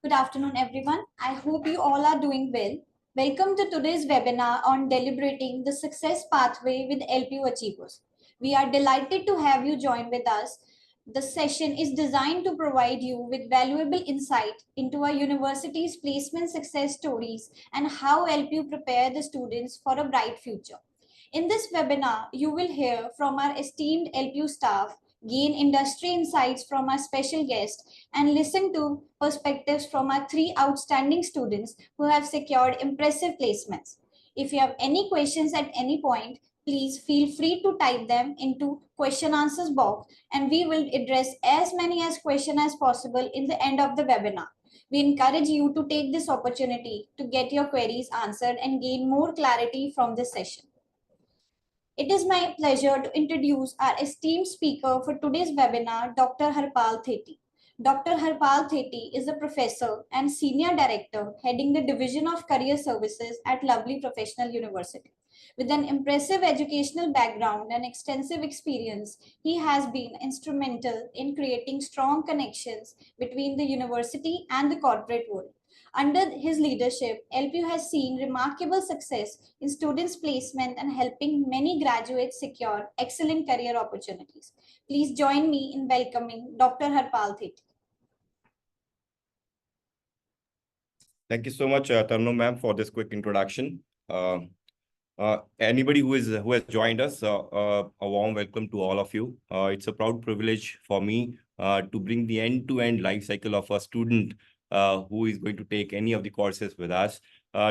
Good afternoon, everyone. I hope you all are doing well. Welcome to today's webinar on deliberating the success pathway with LPU achievers. We are delighted to have you join with us. The session is designed to provide you with valuable insight into our university's placement success stories and how LPU prepare the students for a bright future. In this webinar, you will hear from our esteemed LPU staff, gain industry insights from our special guest, and listen to perspectives from our three outstanding students who have secured impressive placements. If you have any questions at any point, please feel free to type them into question answers box and we will address as many as questions as possible in the end of the webinar. We encourage you to take this opportunity to get your queries answered and gain more clarity from this session. It is my pleasure to introduce our esteemed speaker for today's webinar, Dr. Harpal Thetti. Dr. Harpal Thetti is a professor and senior director heading the Division of Career Services at Lovely Professional University. With an impressive educational background and extensive experience, he has been instrumental in creating strong connections between the university and the corporate world. Under his leadership, LPU has seen remarkable success in students' placement and helping many graduates secure excellent career opportunities. Please join me in welcoming Dr. Harpal Thetti. Thank you so much, Tarno ma'am, for this quick introduction. Anybody who has joined us, a warm welcome to all of you. It's a proud privilege for me to bring the end-to-end life cycle of a student who is going to take any of the courses with us.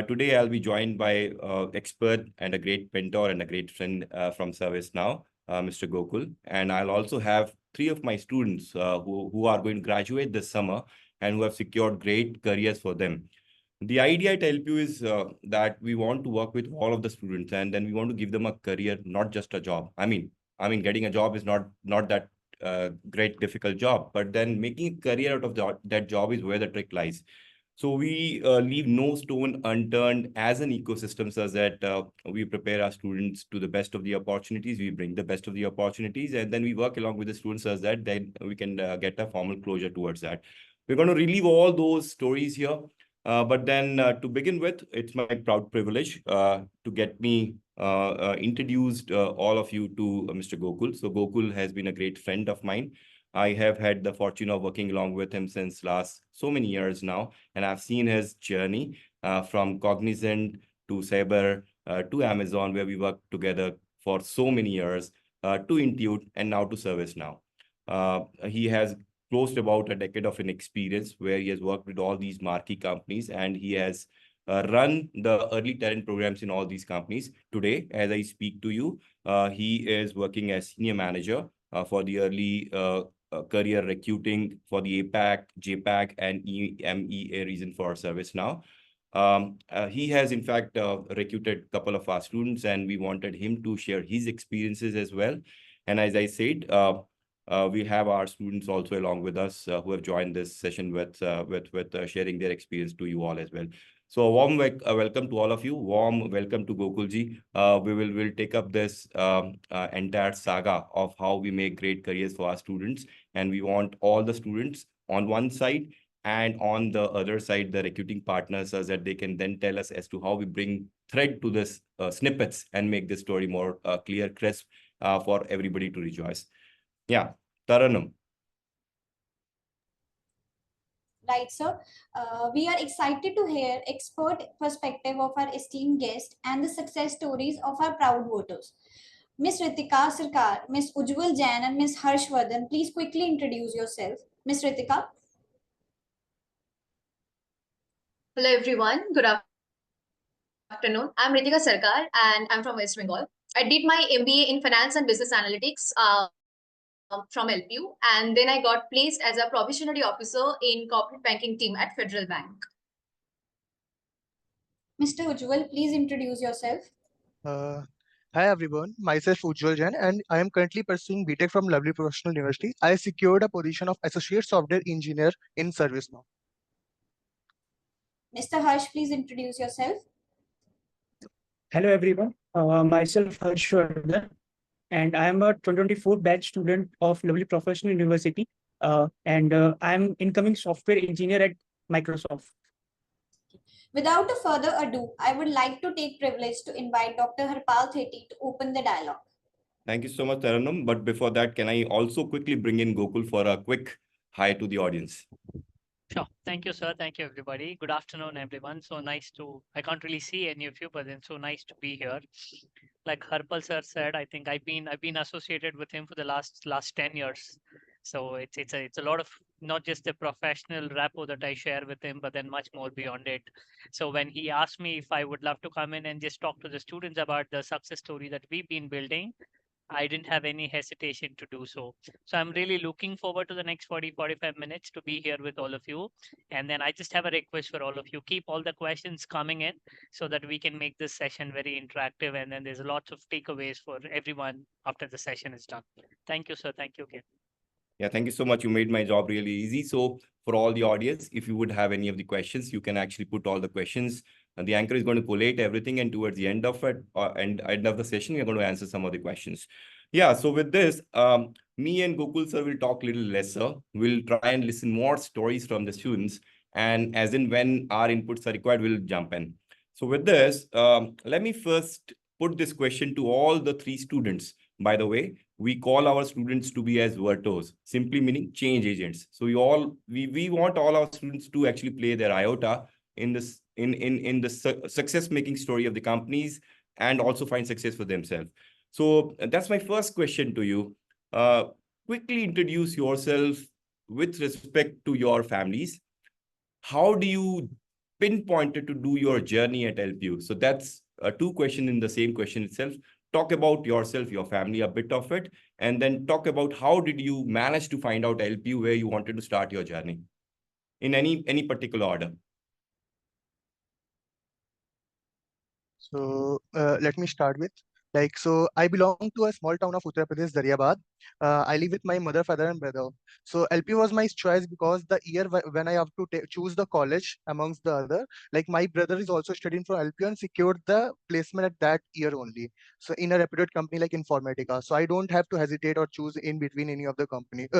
Today, I'll be joined by expert and a great mentor and a great friend from ServiceNow, Mr. Gokul. And I'll also have three of my students who are going to graduate this summer and who have secured great careers for them. The idea at LPU is that we want to work with all of the students and then we want to give them a career, not just a job. I mean, getting a job is not that great, difficult job, but then making a career out of that job is where the trick lies. So we leave no stone unturned as an ecosystem such that we prepare our students to the best of the opportunities, we bring the best of the opportunities, and then we work along with the students such that then we can get a formal closure towards that. We're going to relive all those stories here. But then to begin with, it's my proud privilege to get me introduced all of you to Mr. Gokul. So Gokul has been a great friend of mine. I have had the fortune of working along with him since last so many years now, and I've seen his journey from Cognizant to Sabre to Amazon, where we worked together for so many years, to Intuit, and now to ServiceNow. He has close to about a decade of an experience where he has worked with all these marquee companies and he has run the early talent programs in all these companies. Today, as I speak to you, he is working as senior manager for the early career recruiting for the APAC, JPAC, and EMEA region for ServiceNow. He has, in fact, recruited a couple of our students and we wanted him to share his experiences as well. And as I said, we have our students also along with us who have joined this session with sharing their experience to you all as well. So a warm welcome to all of you. Warm welcome to Gokulji. We'll take up this entire saga of how we make great careers for our students. And we want all the students on one side and on the other side, the recruiting partners, so that they can then tell us as to how we bring thread to this snippets and make this story more clear, crisp for everybody to rejoice. Yeah, Taranam. Right, sir. We are excited to hear expert perspective of our esteemed guest and the success stories of our proud voters. Ms. Ritika Sarkar, Ms. Ujjwal Jain, and Ms. Harshvardhan, please quickly introduce yourself. Ms. Ritika. Hello, everyone. Good afternoon. I'm Ritika Sarkar, and I'm from West Bengal. I did my MBA in Finance and Business Analytics from LPU, and then I got placed as a probationary officer in corporate banking team at Federal Bank. Mr. Ujjwal, please introduce yourself. Hi everyone, myself Ujjwal Jain and I am currently pursuing BTech from Lovely Professional University. I secured a position of Associate Software Engineer in ServiceNow. Mr. Harsh, please introduce yourself. Hello everyone, myself Harshvardhan and I am a 2024 batch student of Lovely Professional University and I am incoming software engineer at Microsoft. Without a further ado, I would like to take privilege to invite Dr. Harpal Theti to open the dialogue. Thank you so much, Taranum. But before that, can I also quickly bring in Gokul for a quick hi to the audience? Sure. Thank you, sir. Thank you, everybody. Good afternoon, everyone. So nice I can't really see any of you, but then so nice to be here. Like Harpal sir said, I think I've been associated with him for the last 10 years. So it's a lot of not just the professional rapport that I share with him, but then much more beyond it. So when he asked me if I would love to come in and just talk to the students about the success story that we've been building, I didn't have any hesitation to do so. So I'm really looking forward to the next 45 minutes to be here with all of you. And then I just have a request for all of you. Keep all the questions coming in so that we can make this session very interactive. And then there's lots of takeaways for everyone after the session is done. Thank you, sir. Thank you again. Yeah, thank you so much. You made my job really easy. So for all the audience, if you would have any of the questions, you can actually put all the questions. And the anchor is going to collate everything. And towards the end of it, and end of the session, we're going to answer some of the questions. Yeah, so with this, me and Gokul sir will talk a little lesser. We'll try and listen more stories from the students. And as in when our inputs are required, we'll jump in. So with this, let me first put this question to all the 3 students. By the way, we call our students to be as Vertos, simply meaning change agents. So we want all our students to actually play their iota in this in the success making story of the companies and also find success for themselves. So that's my first question to you. Quickly introduce yourself with respect to your families. How do you pinpoint it to do your journey at LPU? So that's 2 questions in the same question itself. Talk about yourself, your family, a bit of it, and then talk about how did you manage to find out LPU where you wanted to start your journey in any particular order. So let me start with so I belong to a small town of Uttar Pradesh, Daryabad. I live with my mother, father, and brother. So LP was my choice because the year when I have to choose the college amongst the other, like my brother is also studying for LP and secured the placement at that year only. So in a reputed company like Informatica. So I don't have to hesitate or choose in between any of the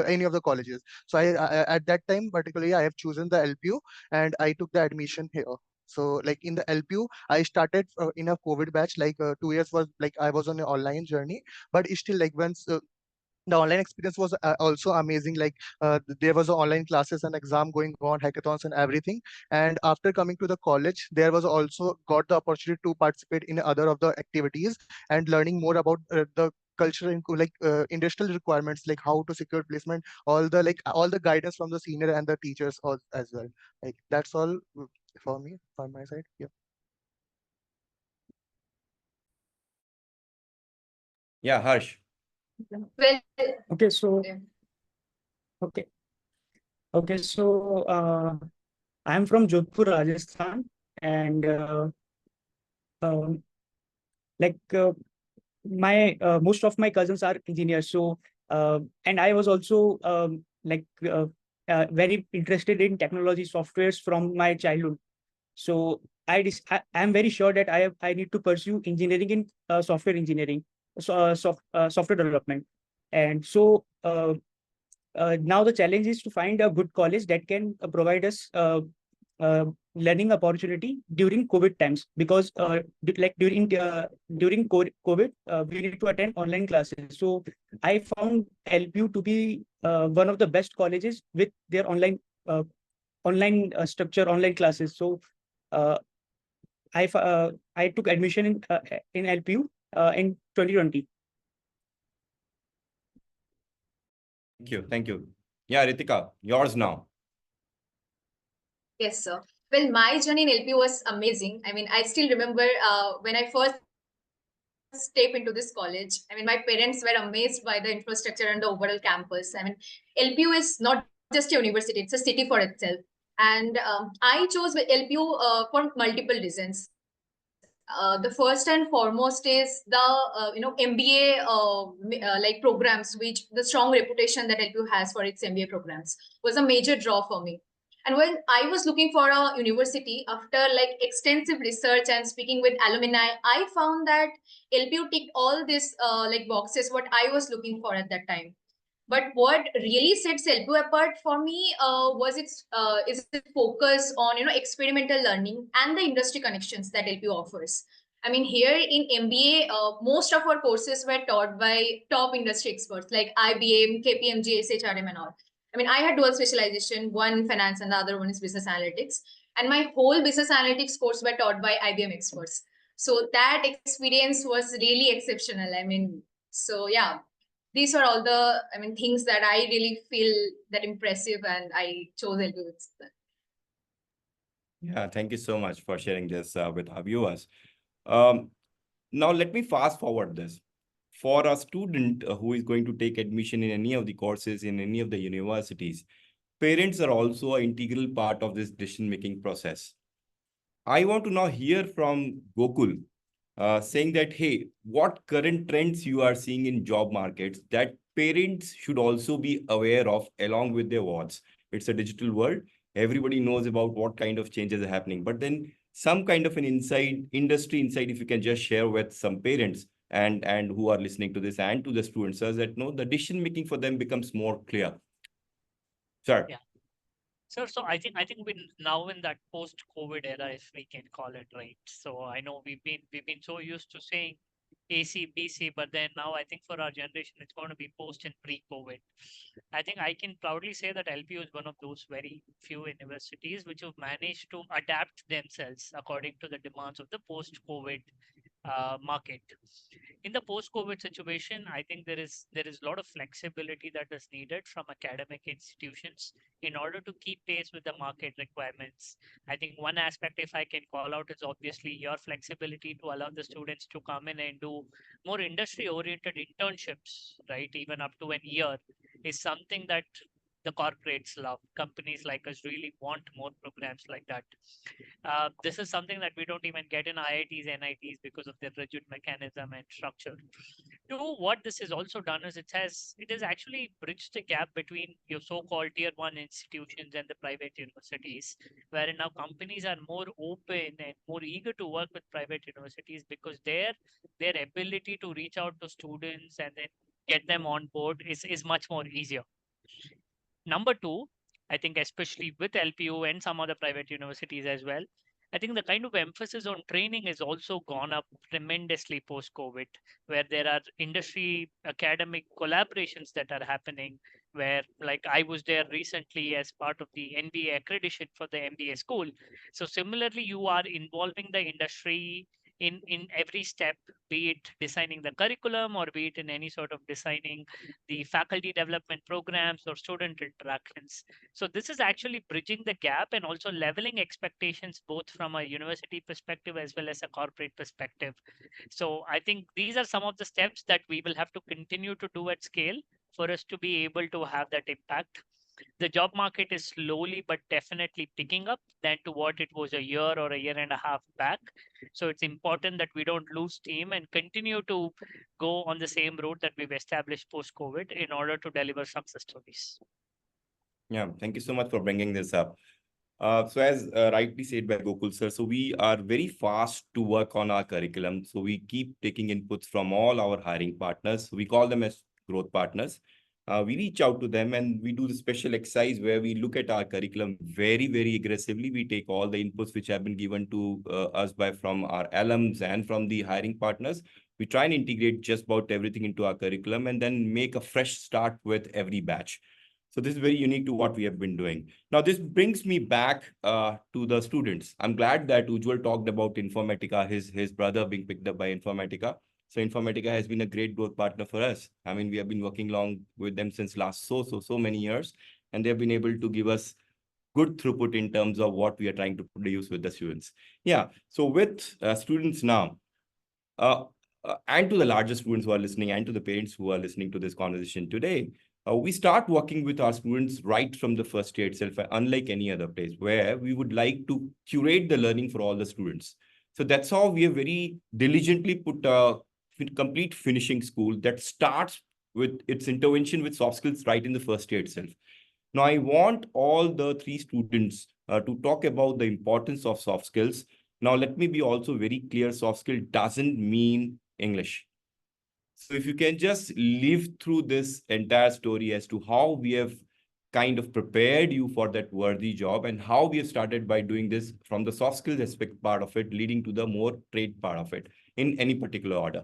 any of the colleges. So at that time particularly I have chosen the LPU and I took the admission here. So like in the LPU, I started in a COVID batch, 2 years was like I was on an online journey, but it's still like once the online experience was also amazing. There was online classes and exam going on, hackathons and everything. And after coming to the college, there was also got the opportunity to participate in other of the activities and learning more about the culture and industrial requirements, like how to secure placement, all the guidance from the senior and the teachers as well. Like that's all for me from my side. Yeah. Yeah, Harsh. Well, Okay, so yeah. okay. Okay, so I'm from Jodhpur, Rajasthan, and um, like my most of my cousins are engineers. So and I was also very interested in technology softwares from my childhood. So I'm very sure that I need to pursue engineering in software engineering, software development, and so now the challenge is to find a good college that can provide us uh, learning opportunity during COVID times, because during COVID we need to attend online classes. So I found LPU to be one of the best colleges with their online structure, online classes. So uh, I took admission in LPU in 2020. Thank you. Thank you. Yeah, Ritika, yours now. Yes, sir. Well, my journey in LP was amazing. I mean, I still remember when I first step into this college. I mean, my parents were amazed by the infrastructure and the overall campus. I mean, LPU is not just a university; it's a city for itself. And I chose LPU for multiple reasons. The first and foremost is the MBA like programs, which the strong reputation that LPU has for its MBA programs was a major draw for me. And when I was looking for a university, after like extensive research and speaking with alumni, I found that LPU ticked all these like boxes what I was looking for at that time. But what really sets LPU apart for me was its focus on experimental learning and the industry connections that LPU offers. I mean, here in MBA, most of our courses were taught by top industry experts like IBM, KPMG, SHRM, and all. I mean, I had dual specialization, one finance and the other one is business analytics. And my whole business analytics course were taught by IBM experts. So that experience was really exceptional. I mean, so yeah, these are all the things that I really feel that impressive, and I chose LPU. Yeah, thank you so much for sharing this with our viewers. Now, let me fast forward this. For a student who is going to take admission in any of the courses in any of the universities, parents are also an integral part of this decision-making process. I want to now hear from Gokul, saying that, hey, what current trends you are seeing in job markets that parents should also be aware of along with their wards. It's a digital world. Everybody knows about what kind of changes are happening, but then some kind of an industry insight, if you can just share with some parents and who are listening to this and to the students, so that the decision making for them becomes more clear. Sir. Yeah. So I think we're now in that post-COVID era, if we can call it, right? So I know we've been so used to saying AC, BC, but then now I think for our generation, it's going to be post and pre-COVID. I think I can proudly say that LPU is one of those very few universities which have managed to adapt themselves according to the demands of the post-COVID market. In the post-COVID situation, I think there is a lot of flexibility that is needed from academic institutions in order to keep pace with the market requirements. I think one aspect, if I can call out, is obviously your flexibility to allow the students to come in and do more industry-oriented internships, right? Even up to a year is something that the corporates love. Companies like us really want more programs like that. This is something that we don't even get in IITs, NITs because of their rigid mechanism and structure. Two, what this has also done is it has actually bridged the gap between your so-called tier one institutions and the private universities, wherein now companies are more open and more eager to work with private universities because their ability to reach out to students and then get them on board is much more easier. Number two, I think especially with LPU and some other private universities as well, I think the kind of emphasis on training has also gone up tremendously post-COVID, where there are industry academic collaborations that are happening, where like I was there recently as part of the NBA accreditation for the MBA school. So similarly, you are involving the industry in every step, be it designing the curriculum or be it in any sort of designing the faculty development programs or student interactions. So this is actually bridging the gap and also leveling expectations both from a university perspective as well as a corporate perspective. So I think these are some of the steps that we will have to continue to do at scale for us to be able to have that impact. The job market is slowly but definitely picking up than to what it was a year or a year and a half back. So it's important that we don't lose steam and continue to go on the same route that we've established post-COVID in order to deliver success stories. Yeah, thank you so much for bringing this up. So as rightly said by Gokul sir, so we are very fast to work on our curriculum. So we keep taking inputs from all our hiring partners. We call them as growth partners. We reach out to them and we do the special exercise where we look at our curriculum very, very aggressively. We take all the inputs which have been given to us from our alums and from the hiring partners. We try and integrate just about everything into our curriculum and then make a fresh start with every batch. So this is very unique to what we have been doing. Now, this brings me back to the students. I'm glad that Ujjwal talked about Informatica, his brother being picked up by Informatica. So Informatica has been a great growth partner for us. I mean, we have been working along with them since last so many years, and they've been able to give us good throughput in terms of what we are trying to produce with the students. Yeah, so with students now, and to the larger students who are listening and to the parents who are listening to this conversation today, we start working with our students right from the first year itself, unlike any other place, where we would like to curate the learning for all the students. So that's how we have very diligently put a complete finishing school that starts with its intervention with soft skills right in the first year itself. Now, I want all the three students to talk about the importance of soft skills. Now, let me be also very clear, soft skill doesn't mean English. So if you can just live through this entire story as to how we have kind of prepared you for that worthy job and how we have started by doing this from the soft skills aspect part of it, leading to the more trade part of it in any particular order.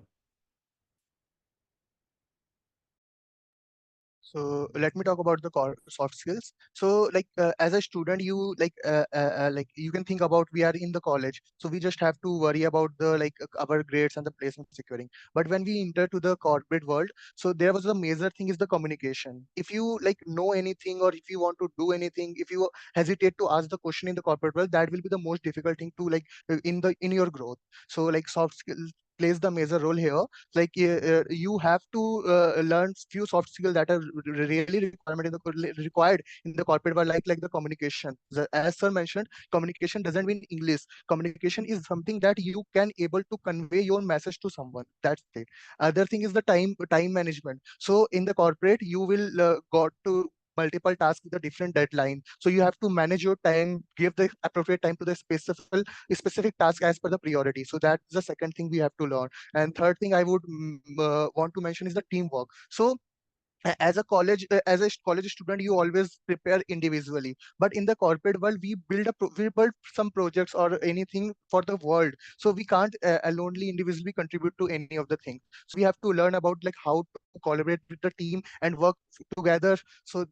So let me talk about the soft skills. So as a student, you you can think about we are in the college, so we just have to worry about the our grades and the placement securing. But when we enter to the corporate world, so there was a major thing is the communication. If you know anything, or if you want to do anything, if you hesitate to ask the question in the corporate world, that will be the most difficult thing to in your growth. So soft skills plays the major role here. You have to learn few soft skills that are really required in the corporate world, like the communication. As sir mentioned, communication doesn't mean English. Communication is something that you can able to convey your message to someone. That's it. Other thing is the time management. So in the corporate, you will got to multiple tasks with a different deadline, so you have to manage your time, give the appropriate time to the specific task as per the priority. So that's the second thing we have to learn. And third thing I would want to mention is the teamwork. So as a college student, you always prepare individually, but in the corporate world, we build some projects or anything for the world, so we can't alonely individually contribute to any of the things. So we have to learn about how to collaborate with the team and work together. So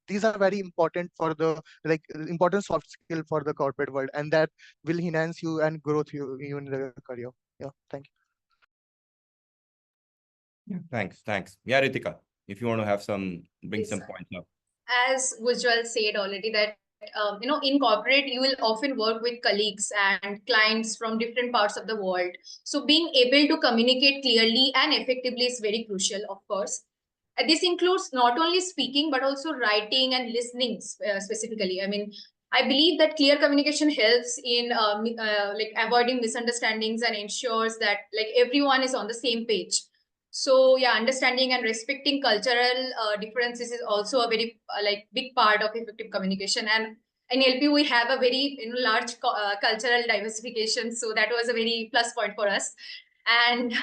these are very important for the important soft skill for the corporate world, and that will enhance you and growth you in the career. Yeah, thank you. Thanks. Yeah, Ritika, if you want to have bring Yes, some sir. points up. As Ujjwal said already, that in corporate you will often work with colleagues and clients from different parts of the world. So being able to communicate clearly and effectively is very crucial, of course. This includes not only speaking but also writing and listening specifically. I mean, I believe that clear communication helps in avoiding misunderstandings and ensures that everyone is on the same page. So yeah, understanding and respecting cultural differences is also a very big part of effective communication. And in LPU we have a very large cultural diversification, so that was a very plus point for us. And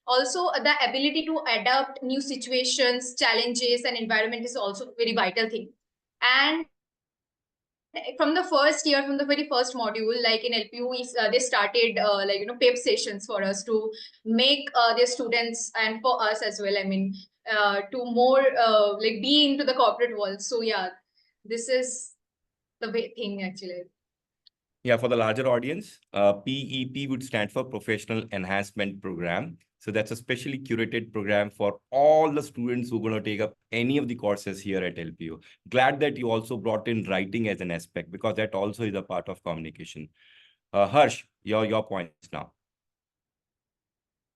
also the ability to adapt new situations, challenges, and environment is also very vital thing. And from the first year, from the very first module, like in LPU, they started PEP sessions for us to make their students and for us as well. I mean, to more be into the corporate world. So yeah, this is the thing actually. Yeah, for the larger audience, PEP would stand for Professional Enhancement Program. So that's a specially curated program for all the students who are going to take up any of the courses here at LPU. Glad that you also brought in writing as an aspect, because that also is a part of communication. Harsh, your points now.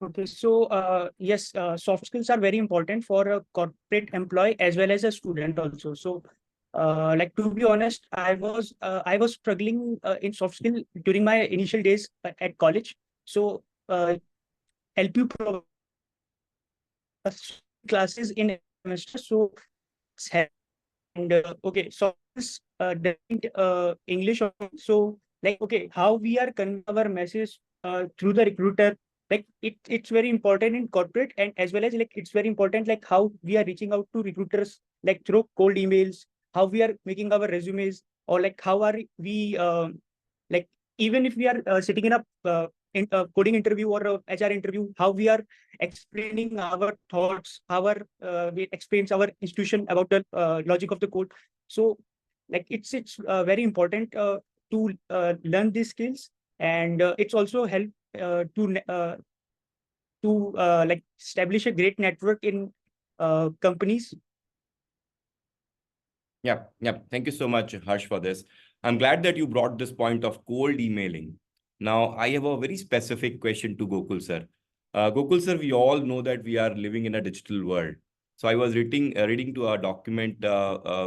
Okay, so yes, soft skills are very important for a corporate employee as well as a student also. So, to be honest, I was struggling in soft skill during my initial days at college. So, LPU provides classes in semester. So, it's and okay, so this doesn't English also. So okay, how we are conveying our message through the recruiter, it's very important in corporate, and as well as it's very important how we are reaching out to recruiters through cold emails, how we are making our resumes, or how are we like even if we are sitting in a coding interview or a HR interview, how we are explaining our thoughts, we explains our institution about the logic of the code. So it's very important to learn these skills, and it's also help to establish a great network in companies. Yeah. Thank you so much, Harsh, for this. I'm glad that you brought this point of cold emailing. Now, I have a very specific question to Gokul sir. Gokul sir, we all know that we are living in a digital world. So I was reading to a document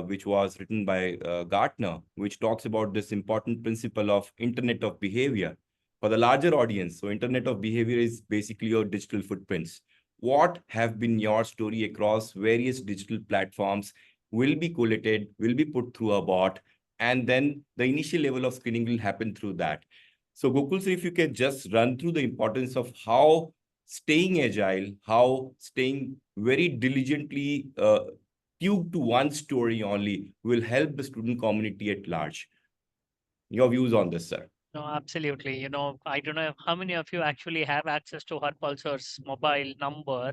which was written by Gartner, which talks about this important principle of Internet of Behavior for the larger audience. So Internet of Behavior is basically your digital footprints. What have been your story across various digital platforms will be collated, will be put through a bot, and then the initial level of screening will happen through that. So Gokul sir, if you can just run through the importance of how staying agile, how staying very diligently tuned to one story only will help the student community at large. Your views on this, sir? No, absolutely. I don't know how many of you actually have access to Harpulsar's mobile number,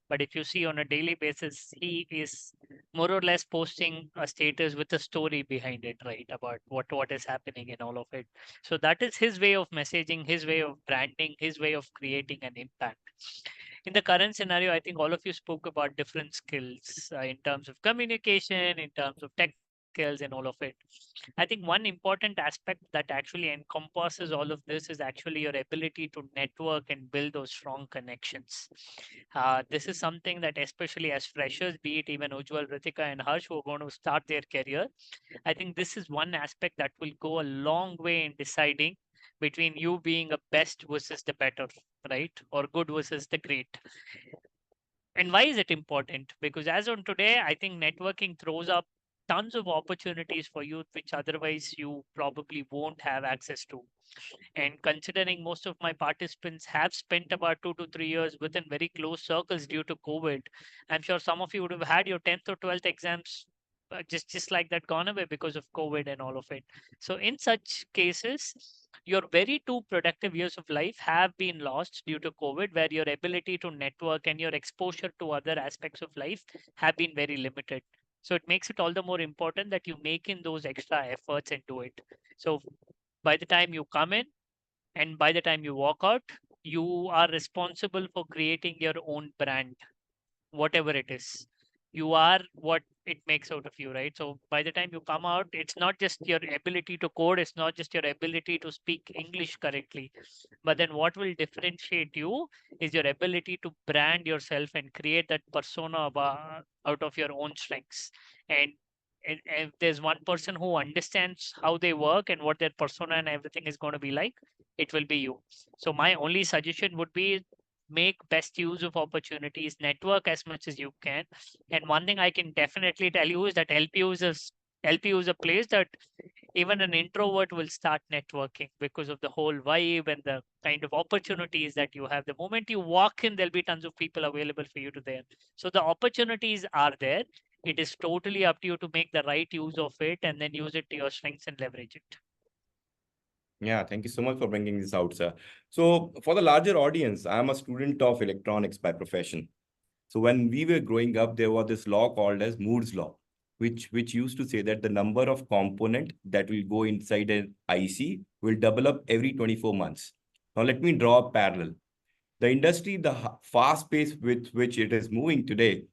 but if you see on a daily basis, he is more or less posting a status with a story behind it, right? About what is happening in all of it. So that is his way of messaging, his way of branding, his way of creating an impact. In the current scenario, I think all of you spoke about different skills in terms of communication, in terms of tech skills, and all of it. I think one important aspect that actually encompasses all of this is actually your ability to network and build those strong connections. This is something that, especially as freshers, be it even Ujjwal, Ritika, and Harsh, who are going to start their career, I think this is one aspect that will go a long way in deciding between you being a best versus the better, right? Or good versus the great. And why is it important? Because as on today, I think networking throws up tons of opportunities for you, which otherwise you probably won't have access to. And considering most of my participants have spent about 2 to 3 years within very close circles due to COVID, I'm sure some of you would have had your 10th or 12th exams just like that gone away because of COVID and all of it. So in such cases, your very 2 productive years of life have been lost due to COVID, where your ability to network and your exposure to other aspects of life have been very limited. So it makes it all the more important that you make in those extra efforts and do it. So by the time you come in and by the time you walk out, you are responsible for creating your own brand, whatever it is. You are what it makes out of you, right? So by the time you come out, it's not just your ability to code, it's not just your ability to speak English correctly, but then what will differentiate you is your ability to brand yourself and create that persona out of your own strengths. And if there's one person who understands how they work and what their persona and everything is going to be like, it will be you. So my only suggestion would be make best use of opportunities, network as much as you can. And one thing I can definitely tell you is that LPU is a place that even an introvert will start networking because of the whole vibe and the kind of opportunities that you have. The moment you walk in, there'll be tons of people available for you to there. So the opportunities are there. It is totally up to you to make the right use of it and then use it to your strengths and leverage it. Yeah, thank you so much for bringing this out, sir. So for the larger audience, I'm a student of electronics by profession. So when we were growing up, there was this law called as Moore's law, which used to say that the number of component that will go inside an IC will double up every 24 months. Now let me draw a parallel. The industry, the fast pace with which it is moving today,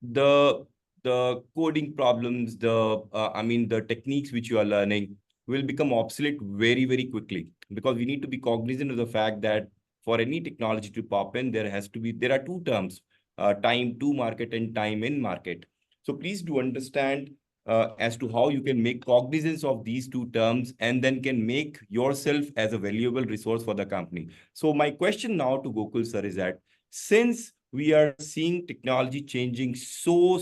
the the coding problems, the techniques which you are learning will become obsolete very, very quickly, because we need to be cognizant of the fact that for any technology to pop in, there are two terms, time to market and time in market. So please do understand as to how you can make cognizance of these two terms and then can make yourself as a valuable resource for the company. So my question now to Gokul sir is that, since we are seeing technology changing so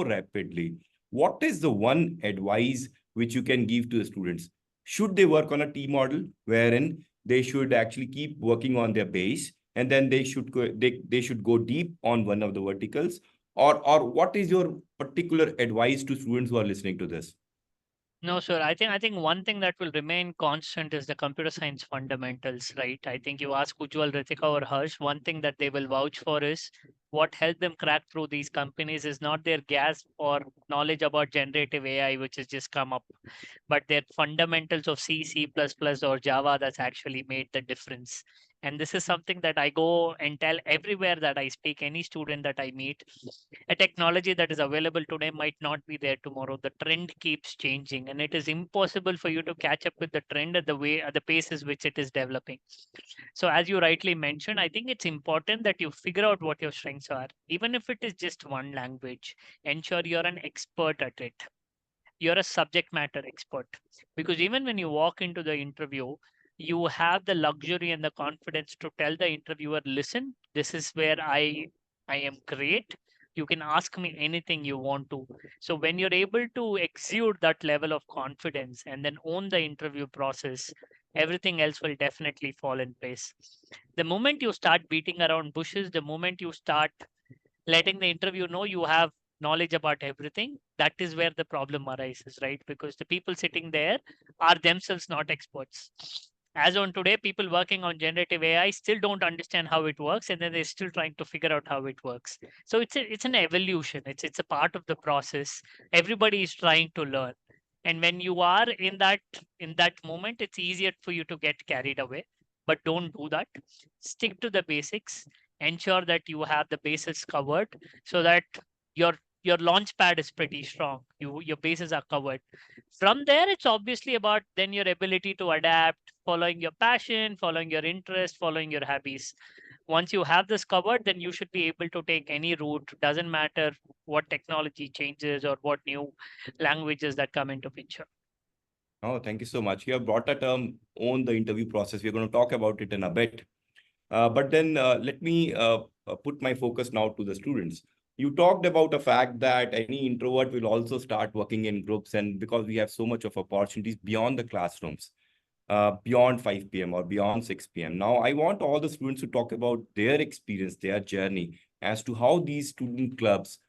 rapidly, what is the one advice which you can give to the students? Should they work on a T model wherein they should actually keep working on their base and then they should go deep on one of the verticals, or what is your particular advice to students who are listening to this? No, sir. I think one thing that will remain constant is the computer science fundamentals, right? I think you ask Ujjwal, Ritika, or Harsh, one thing that they will vouch for is what helped them crack through these companies is not their gasp or knowledge about generative AI, which has just come up, but their fundamentals of C, C++, or Java that's actually made the difference. And this is something that I go and tell everywhere that I speak, any student that I meet. A technology that is available today might not be there tomorrow. The trend keeps changing, and it is impossible for you to catch up with the trend at the paces which it is developing. So, as you rightly mentioned, I think it's important that you figure out what your strengths are, even if it is just one language. Ensure you're an expert at it. You're a subject matter expert, because even when you walk into the interview, you have the luxury and the confidence to tell the interviewer, listen, this is where I am great. You can ask me anything you want to. So when you're able to exude that level of confidence and then own the interview process, everything else will definitely fall in place. The moment you start beating around bushes, the moment you start letting the interview know you have knowledge about everything, that is where the problem arises, right? Because the people sitting there are themselves not experts. As on today, people working on generative AI still don't understand how it works, and then they're still trying to figure out how it works. So it's an evolution. It's a part of the process. Everybody is trying to learn, and when you are in that moment, it's easier for you to get carried away. But don't do that. Stick to the basics. Ensure that you have the bases covered so that your your launch pad is pretty strong. Your bases are covered. From there, it's obviously about then your ability to adapt, following your passion, following your interest, following your hobbies. Once you have this covered, then you should be able to take any route. Doesn't matter what technology changes or what new languages that come into picture. Oh, thank you so much. You have brought a term on the interview process. We're going to talk about it in a bit. But then let me put my focus now to the students. You talked about the fact that any introvert will also start working in groups, and because we have so much of opportunities beyond the classrooms, beyond 5 p.m. or beyond 6 p.m. Now, I want all the students to talk about their experience, their journey as to how these student clubs,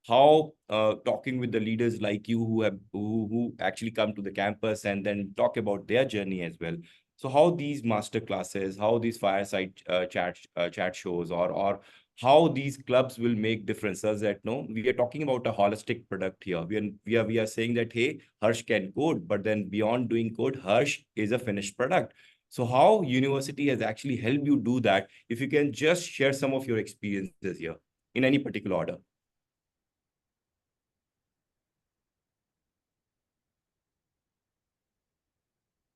how talking with the leaders like you who actually come to the campus and then talk about their journey as well. So how these master classes, how these fireside chat shows, or how these clubs will make differences. That no, we are talking about a holistic product here. We are saying that hey, Harsh can code, but then beyond doing code, Harsh is a finished product. So how university has actually helped you do that? If you can just share some of your experiences here in any particular order.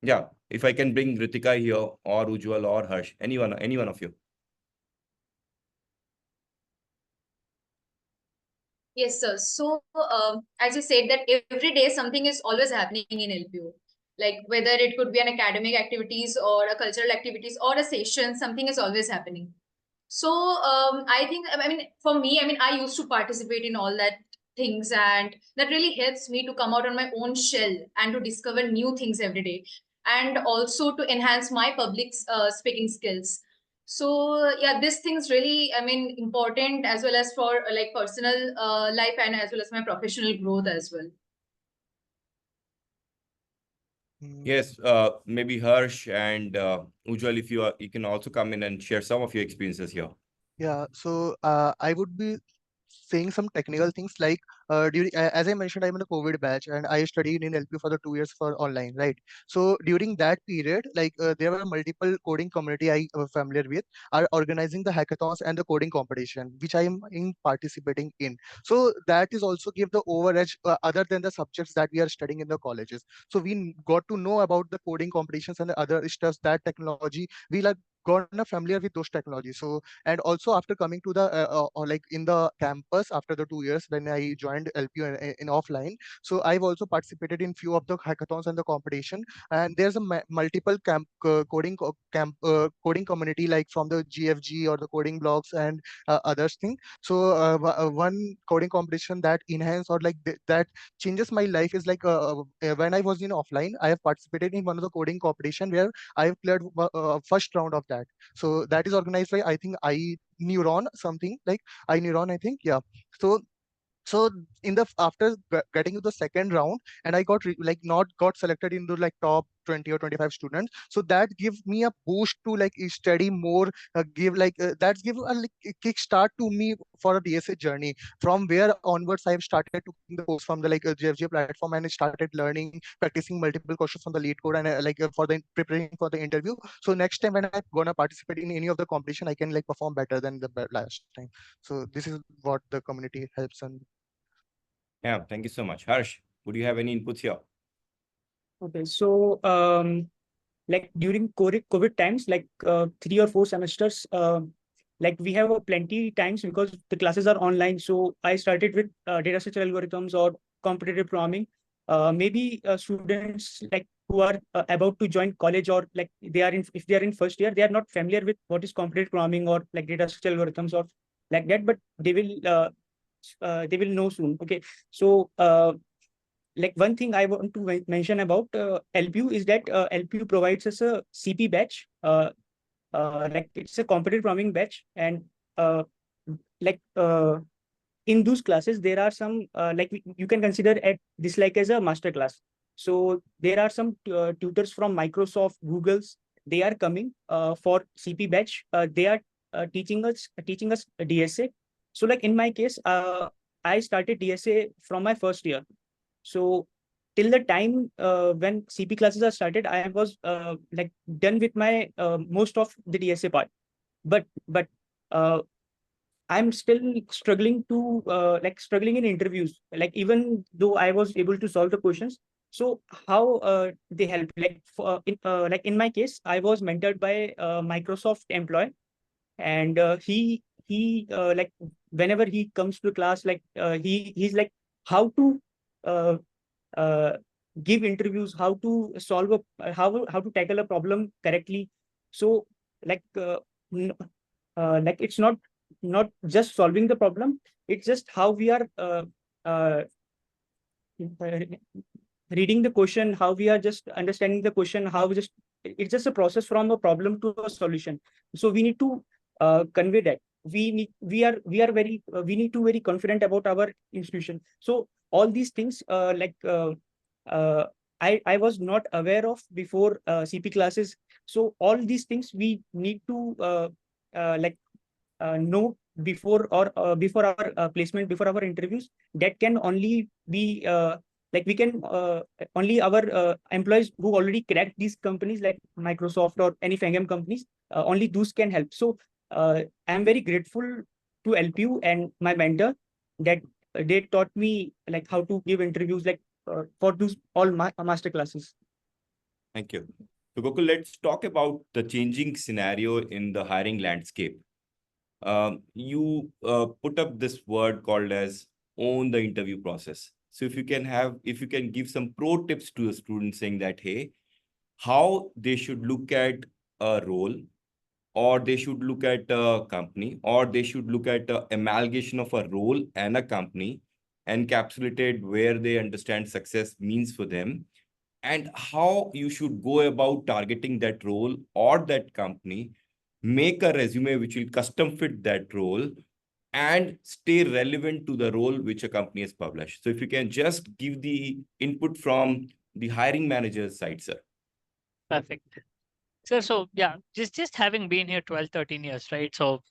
Yeah, if I can bring Ritika here or Ujjwal or Harsh, anyone of you. Yes, sir. So, as you said, that every day something is always happening in LPU. Like whether it could be an academic activities or a cultural activities or a session, something is always happening. So, I think, I mean, for me, I mean, I used to participate in all that things, and that really helps me to come out on my own shell and to discover new things every day, and also to enhance my public speaking skills. So yeah, these things really, I mean, important as well as for like personal life and as well as my professional growth as well. Yes, maybe Harsh and Ujjwal, if you can also come in and share some of your experiences here. Yeah, so I would be saying some technical things like during as I mentioned, I'm in the COVID batch and I studied in LP for the 2 years for online, right? So during that period, like there were multiple coding community I was familiar with are organizing the hackathons and the coding competition, which I am in participating in. So that is also give the overedge other than the subjects that we are studying in the colleges. So we got to know about the coding competitions and the other stuff that technology we like gotten familiar with those technologies. So and also after coming to the like in the campus after the 2 years when I joined LPU in offline, so I've also participated in few of the hackathons and the competition. And there's a multiple coding community like from the GFG or the coding blogs and others thing. So one coding competition that enhance or like that changes my life is like when I was in offline, I have participated in one of the coding competition where I have cleared first round of that. So that is organized by I think I Neuron something like I Neuron I think, yeah. So so in the after getting to the second round and I got like not got selected into like top 20 or 25 students, so that gives me a boost to like study more, give like that give a like, kick start to me for a DSA journey, from where onwards I have started taking the course from the like JFJ platform and I started learning, practicing multiple questions on the lead code and like for the preparing for the interview. So next time when I'm gonna participate in any of the competition, I can like perform better than the last time. So this is what the community helps. And Yeah, thank you so much. Harsh, would you have any inputs here? Okay, so like during COVID times, like 3 or 4 semesters, like we have plenty times because the classes are online. So I started with data structure algorithms or competitive programming. Maybe students like who are about to join college or like they are in, if they are in first year, they are not familiar with what is competitive programming or like data structure algorithms or like that, but they will know soon. Okay, so like one thing I want to mention about LPU is that LPU provides us a CP batch. Like it's a competitive programming batch, and uh, like in those classes there are some like you can consider at this like as a master class. So there are some tutors from Microsoft, Google's. They are coming for CP batch. They are teaching us DSA. So like in my case, I started DSA from my first year. So till the time when CP classes are started, I was like done with my most of the DSA part. But I'm still struggling to like struggling in interviews. Like even though I was able to solve the questions, so how they help? Like like in my case, I was mentored by a Microsoft employee, and he like whenever he comes to class, like he's like how to uh, uh, give interviews, how to solve how to tackle a problem correctly. So like n- like it's not just solving the problem, it's just how we are uh, reading the question, how we are just understanding the question, how we just it's just a process from a problem to a solution. So we need to convey that we are very we need to very confident about our institution. So all these things uh, I was not aware of before CP classes. So all these things we need to like know before or before our placement, before our interviews. That can only be like we can only our employees who already cracked these companies like Microsoft or any FANGAM companies, only those can help. So I'm very grateful to LPU and my mentor that they taught me like how to give interviews like for those all master classes. Thank you. So Gokul, let's talk about the changing scenario in the hiring landscape. You put up this word called as own the interview process. So if you can give some pro tips to the students saying that, hey, how they should look at a role, or they should look at a company, or they should look at an amalgamation of a role and a company, encapsulated where they understand success means for them, and how you should go about targeting that role or that company, make a resume which will custom fit that role and stay relevant to the role which a company has published. So if you can just give the input from the hiring manager's side, sir. Perfect. So yeah, just having been here 12, 13 years, right? So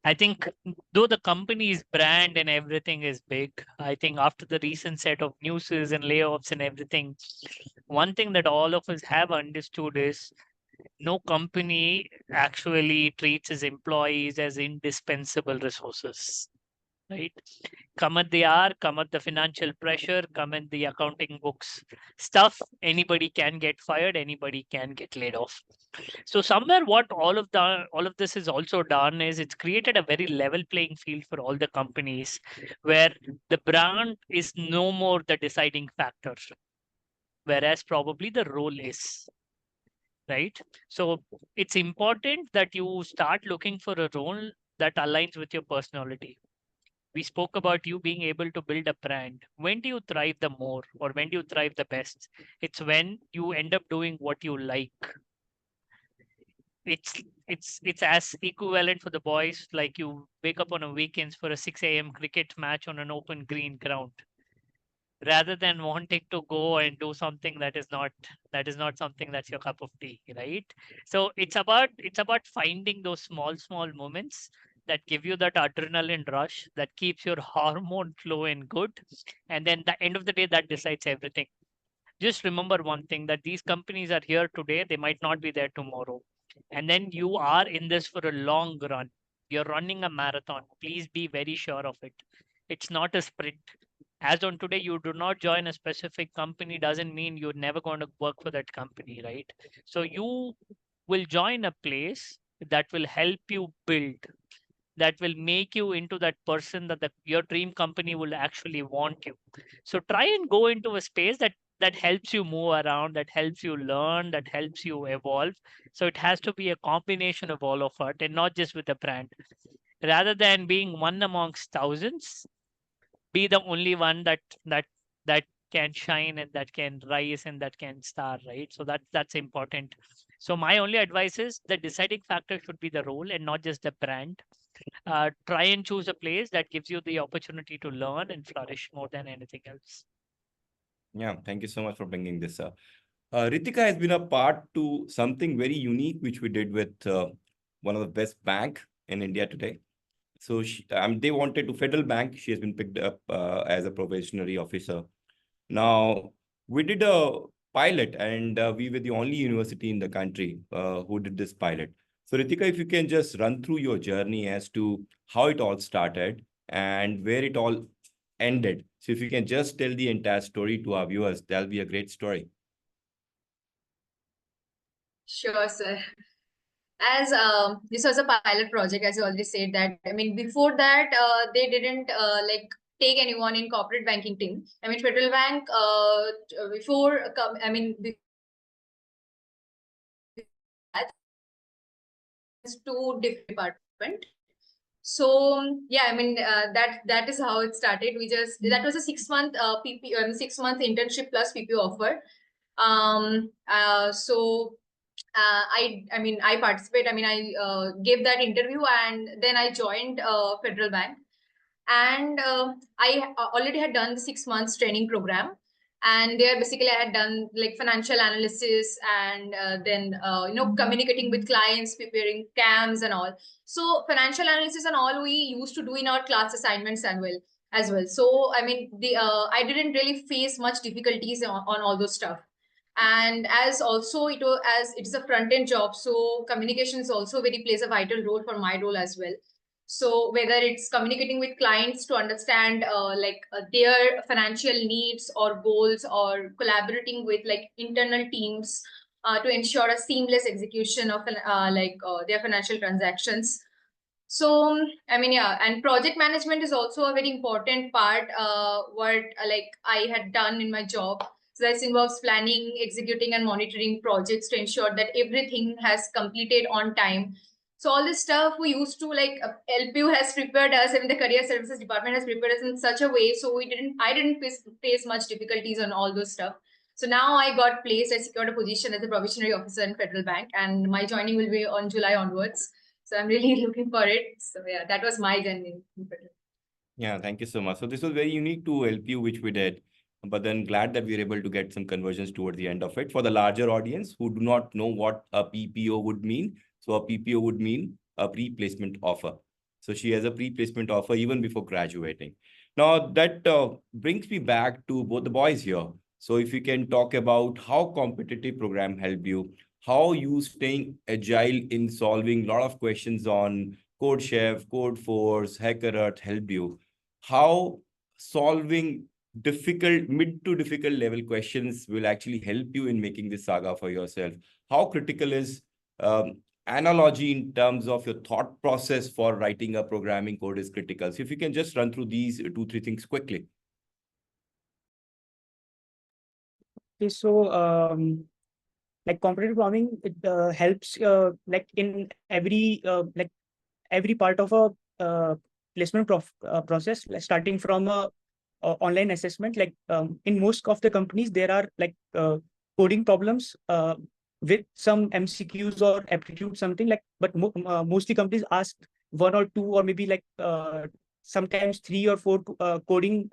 I think though the company's brand and everything is big, I think after the recent set of newses and layoffs and everything, one thing that all of us have understood is no company actually treats its employees as indispensable resources, right? Come at the hour, come at the financial pressure, come at the accounting books stuff. Anybody can get fired, anybody can get laid off. So somewhere what all of this has also done is it's created a very level playing field for all the companies where the brand is no more the deciding factor, whereas probably the role is, right? So it's important that you start looking for a role that aligns with your personality. We spoke about you being able to build a brand. When do you thrive the more, or when do you thrive the best? It's when you end up doing what you like. It's as equivalent for the boys like you wake up on a weekends for a 6 a.m. cricket match on an open green ground, rather than wanting to go and do something that is not something that's your cup of tea, right? So it's about finding those small moments that give you that adrenaline rush that keeps your hormone flowing good, and then the end of the day that decides everything. Just remember one thing, that these companies are here today, they might not be there tomorrow. And then you are in this for a long run. You're running a marathon. Please be very sure of it. It's not a sprint. As on today, you do not join a specific company doesn't mean you're never going to work for that company, right? So you will join a place that will help you build, that will make you into that person that your dream company will actually want you. So try and go into a space that helps you move around, that helps you learn, that helps you evolve. So it has to be a combination of all of it, and not just with a brand. Rather than being one amongst thousands, be the only one that can shine and that can rise and that can star, right? So that's important. So my only advice is the deciding factor should be the role and not just the brand. Try and choose a place that gives you the opportunity to learn and flourish more than anything else. Yeah, thank you so much for bringing this up. Ritika has been a part to something very unique, which we did with one of the best bank in India today. So they wanted to Federal Bank. She has been picked up as a probationary officer. Now, we did a pilot and we were the only university in the country who did this pilot. So Ritika, if you can just run through your journey as to how it all started and where it all ended. So if you can just tell the entire story to our viewers, that'll be a great story. Sure, sir. As this was a pilot project, as you already said that, I mean, before that, they didn't like take anyone in corporate banking team. I mean, Federal Bank before, I mean, two different department. So yeah, I mean that is how it started. We just that was a 6-month PP 6-month internship plus PPO offer. So I mean I participate. I mean I gave that interview and then I joined Federal Bank, and I already had done the 6 months training program. And there basically I had done like financial analysis and then you know, communicating with clients, preparing CAMs and all. So financial analysis and all we used to do in our class assignments as well. So I mean the I didn't really face much difficulties on all those stuff. And as also as it's a front end job, so communications also very plays a vital role for my role as well. So whether it's communicating with clients to understand their financial needs or goals, or collaborating with like internal teams to ensure a seamless execution of their financial transactions. So I mean, yeah, and project management is also a very important part what like I had done in my job. So this involves planning, executing and monitoring projects to ensure that everything has completed on time. So all this stuff we used to like LPU has prepared us, and the career services department has prepared us in such a way. So I didn't face much difficulties on all those stuff. So now I got placed, I secured a position as a probationary officer in Federal Bank, and my joining will be on July onwards. So I'm really looking for it. So yeah, that was my journey in Federal. Yeah, thank you so much. So this was very unique to LPU, which we did, but then glad that we were able to get some conversions towards the end of it. For the larger audience who do not know what a PPO would mean, so a PPO would mean a pre-placement offer. So she has a pre-placement offer even before graduating. Now that brings me back to both the boys here. So if you can talk about how competitive program helped you, how you staying agile in solving a lot of questions on Code Chef, Code Force, HackerEarth helped you, how solving mid to difficult level questions will actually help you in making this saga for yourself. How critical is analogy in terms of your thought process for writing a programming code is critical. So if you can just run through these 2-3 things quickly. Okay, so like competitive programming, it helps like in every part of a placement process, like starting from a online assessment. Like in most of the companies, there are like coding problems with some MCQs or aptitude something like, but mostly companies ask 1 or 2 or maybe like sometimes 3 or 4 coding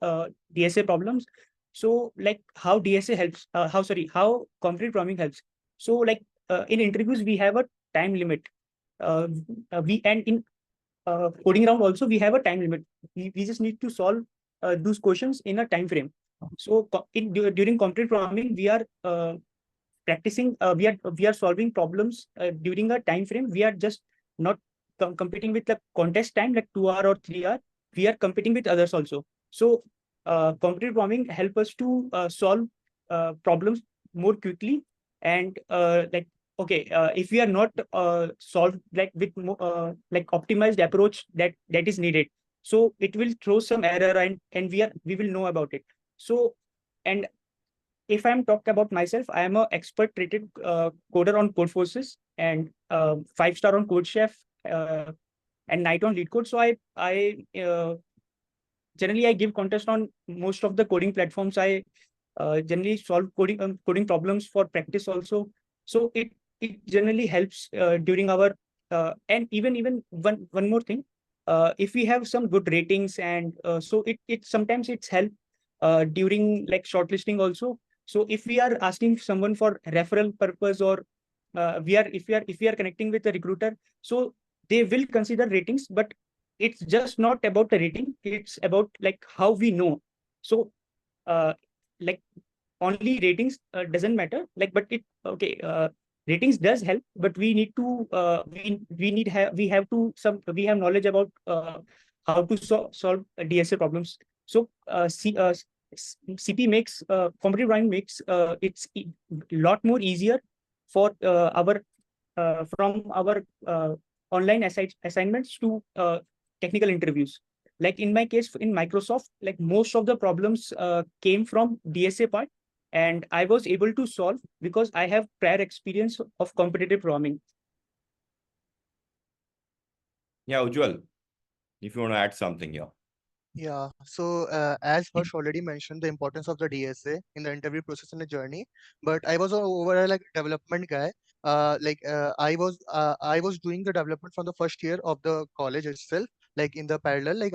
DSA problems. So like how DSA helps, how competitive programming helps. So like in interviews, we have a time limit. And in coding round also, we have a time limit. We just need to solve those questions in a time frame. So during competitive programming, we are practicing. We are solving problems during a time frame. We are just not competing with the contest time like 2 hour or 3 hour. We are competing with others also. So competitive programming help us to solve problems more quickly. And like okay, if we are not solved like with like optimized approach that is needed, so it will throw some error, and we will know about it. So, and if I'm talking about myself, I am an expert rated coder on Code Forces, and 5-star on Code Chef, and Night on Lead Code. So I generally I give contest on most of the coding platforms. I generally solve coding problems for practice also. So it generally helps during our and even one more thing. If we have some good ratings, and so it sometimes it's help during like shortlisting also. So if we are asking someone for referral purpose, or if we are connecting with a recruiter, so they will consider ratings. But it's just not about the rating, it's about like how we know. So uh, like only ratings doesn't matter, like, but it okay, ratings does help, but we need to we have to some we have knowledge about how to solve DSA problems. So CP makes competitive drawing makes it's a lot more easier for our from our online assignments to technical interviews. Like in my case in Microsoft, like most of the problems came from DSA part, and I was able to solve because I have prior experience of competitive roaming. Yeah, Ujjwal, if you want to add something here. Yeah, so as Harsh already mentioned, the importance of the DSA in the interview process and the journey, but I was a overall like development guy. I was doing the development from the first year of the college itself, like in the parallel. Like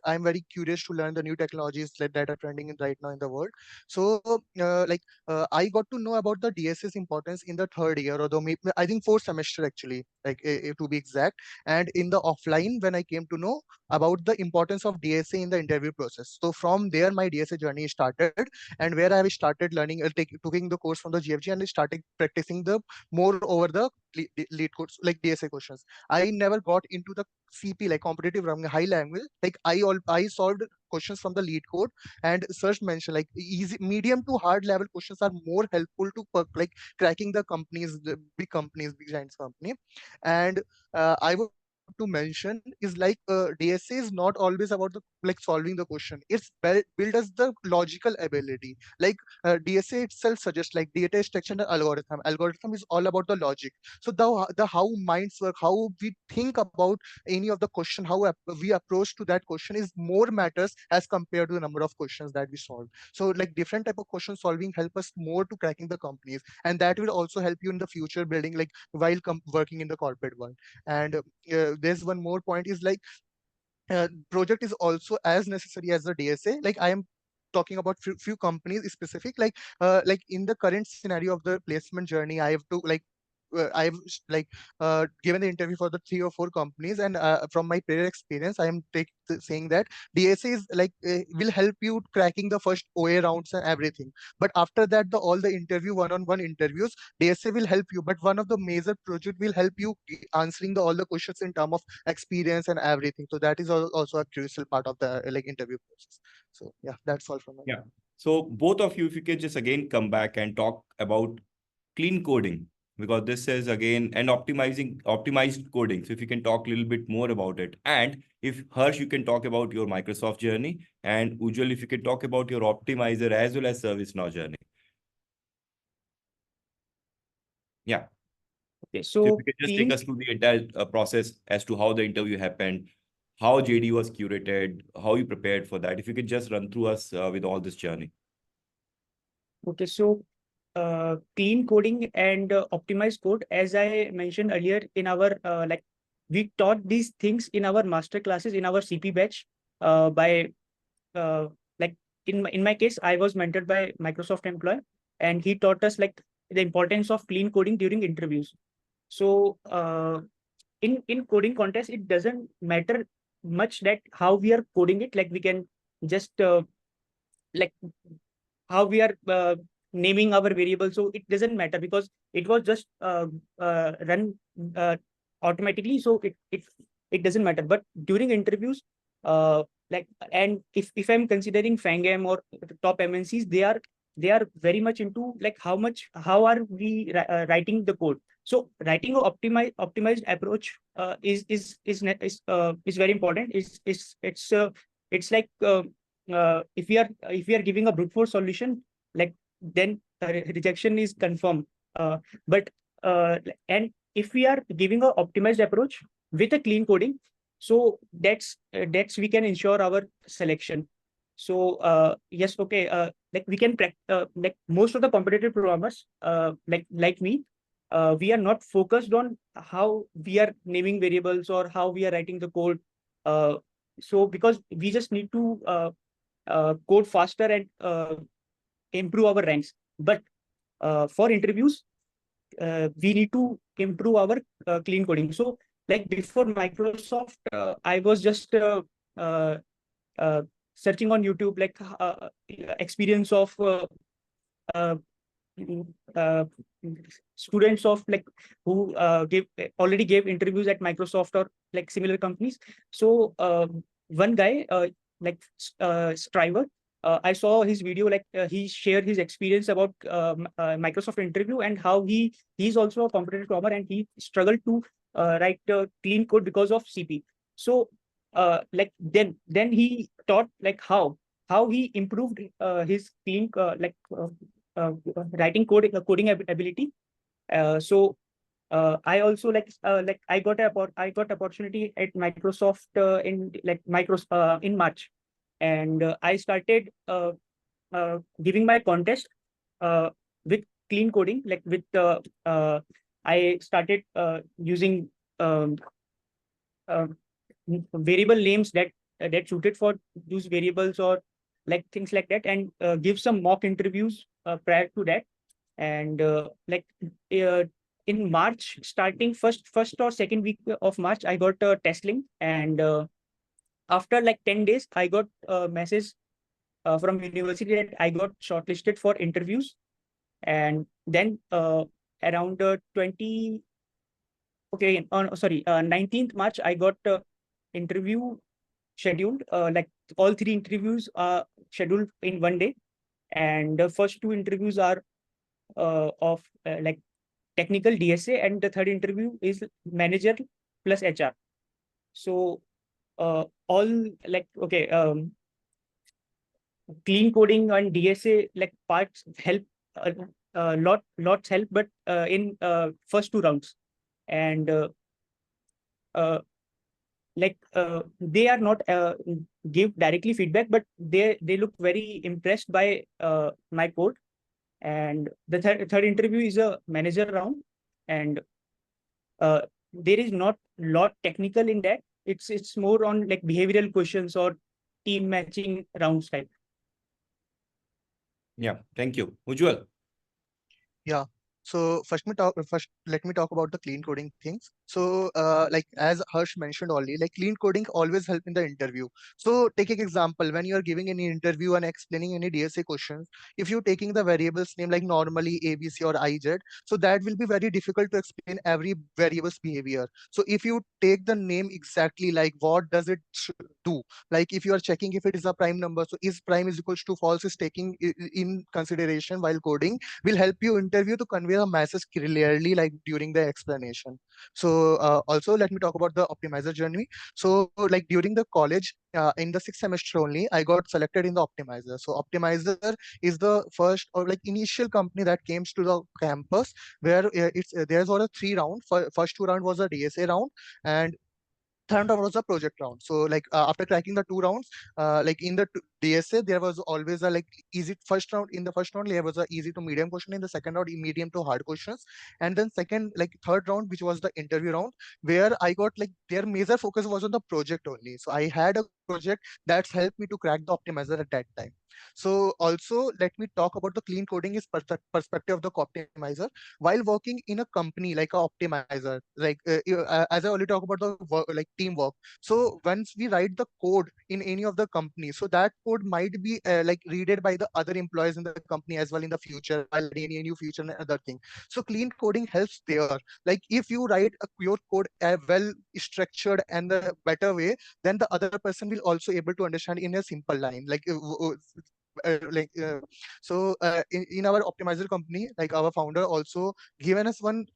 I'm very curious to learn the new technologies that are trending in right now in the world. So I got to know about the DSA's importance in the third year, or the I think fourth semester actually, like to be exact. And in the offline, when I came to know about the importance of DSA in the interview process. So from there, my DSA journey started, and where I started learning, taking the course from the GFG, and I started practicing the more over the lead course, like DSA questions. I never got into the CP, like competitive running high language. Like I solved questions from the lead code, and search mentioned like easy, medium to hard level questions are more helpful to like cracking the companies, the big companies, big giants company. And I would to mention is like DSA is not always about the like solving the question. It's built as the logical ability. Like DSA itself suggests like data structure and algorithm. Algorithm is all about the logic. So the how minds work, how we think about any of the question, how we approach to that question is more matters as compared to the number of questions that we solve. So like different type of question solving help us more to cracking the companies, and that will also help you in the future building like while working in the corporate world. And there's one more point is like project is also as necessary as the DSA. Like I am talking about few companies specific, like in the current scenario of the placement journey, I have to like given the interview for the 3 or 4 companies, and from my prior experience I am saying that DSA is like will help you cracking the first OA rounds and everything. But after that, the all the interview one-on-one interviews, DSA will help you, but one of the major project will help you answering all the questions in term of experience and everything. So that is also a crucial part of the like interview process. So yeah, that's all from me. Yeah. So both of you, if you could just again come back and talk about clean coding, because this is again and optimized coding. So if you can talk a little bit more about it, and if Harsh, you can talk about your Microsoft journey, and Ujjwal, if you can talk about your optimizer as well as ServiceNow journey. Yeah. Okay, So if so you could just take clean us through the entire process as to how the interview happened, how JD was curated, how you prepared for that. If you could just run through us with all this journey. Okay, so clean coding and optimized code, as I mentioned earlier in our like we taught these things in our master classes in our CP batch by like in my case, I was mentored by Microsoft employee, and he taught us like the importance of clean coding during interviews. So in coding contest, it doesn't matter much that how we are coding it. Like we can just like how we are naming our variable. So it doesn't matter because it was just run automatically. So it doesn't matter. But during interviews, like, and if I'm considering Fangam or the top MNCs, they are very much into like how are we writing the code. So writing a optimized approach is very important. It's like if we are giving a brute force solution, like then rejection is confirmed. But and if we are giving a optimized approach with a clean coding, so that's we can ensure our selection. So yes, okay, like we can like most of the competitive programmers like me, we are not focused on how we are naming variables or how we are writing the code. So because we just need to code faster and improve our ranks. But for interviews, we need to improve our clean coding. So like before Microsoft, I was just uh, uh, searching on YouTube, like experience of uh, uh, students of like who gave already gave interviews at Microsoft or like similar companies. So one guy Striver, I saw his video, like he shared his experience about Microsoft interview and how he's also a competitive programmer and he struggled to write clean code because of CP. So like then he taught like how he improved his clean uh, writing coding ability. So I also like I got opportunity at Microsoft in March, and I started giving my contest with clean coding, like with I started using um, uh, variable names that suited for those variables or like things like that, and give some mock interviews prior to that. And uh, in March, starting first or second week of March, I got a test link, and after like 10 days, I got a message from university that I got shortlisted for interviews. And then around 20 okay on sorry 19th March, I got interview scheduled. Like all three interviews are scheduled in one day, and the first two interviews are of like technical DSA, and the third interview is manager plus HR. So all like okay, clean coding and DSA like parts help lots help, but in first two rounds. And uh, they are not give directly feedback, but they look very impressed by my code. And the third interview is a manager round, and uh, there is not lot technical in that. It's more on like behavioral questions or team matching rounds type. Yeah, thank you. Ujjwal. Yeah. So first let me talk about the clean coding things. So like as Harsh mentioned already, like clean coding always help in the interview. So taking example, when you are giving any interview and explaining any DSA questions, if you taking the variables name like normally ABC or IZ, so that will be very difficult to explain every variable's behavior. So if you take the name exactly, like what does it do? Like if you are checking if it is a prime number, so is prime is equals to false is taking in consideration while coding, will help you interview to convey the message clearly like during the explanation. So also let me talk about the optimizer journey. So like during the college in the sixth semester only I got selected in the optimizer. So optimizer is the first or like initial company that came to the campus where there's all a three round. First two round was a DSA round, and third round was a project round. So like after cracking the two rounds, like in the DSA, there was always a like easy first round. In the first round, there was a easy to medium question. In the second round, medium to hard questions. And then second, like third round, which was the interview round, where I got like their major focus was on the project only. So I had a project that's helped me to crack the optimizer at that time. So also let me talk about the clean coding is perspective of the optimizer. While working in a company like a optimizer, like as I already talked about the work, like teamwork. So once we write the code in any of the company, so that code might be like readed by the other employees in the company as well in the future while adding any new feature and other thing. So clean coding helps there. Like if you write your code a well structured and a better way, then the other person will also able to understand in a simple line. Like in our optimizer company, like our founder also given us one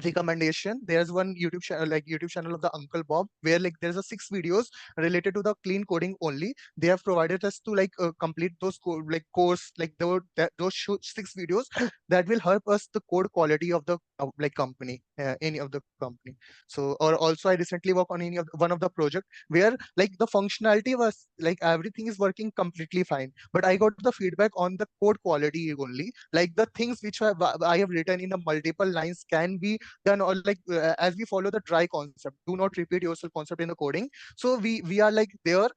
recommendation. There's one YouTube channel, like YouTube channel of the Uncle Bob, where like there's a 6 videos related to the clean coding only. They have provided us to like complete those like course, like those 6 videos that will help us the code quality of the like company, any of the company. So, or also I recently work on one of the project where like the functionality was like everything is working completely fine, but I got the feedback on the code quality only. Like the things which I have written in a multiple lines can be done, or like as we follow the dry concept, do not repeat yourself concept in the coding. So we are like there,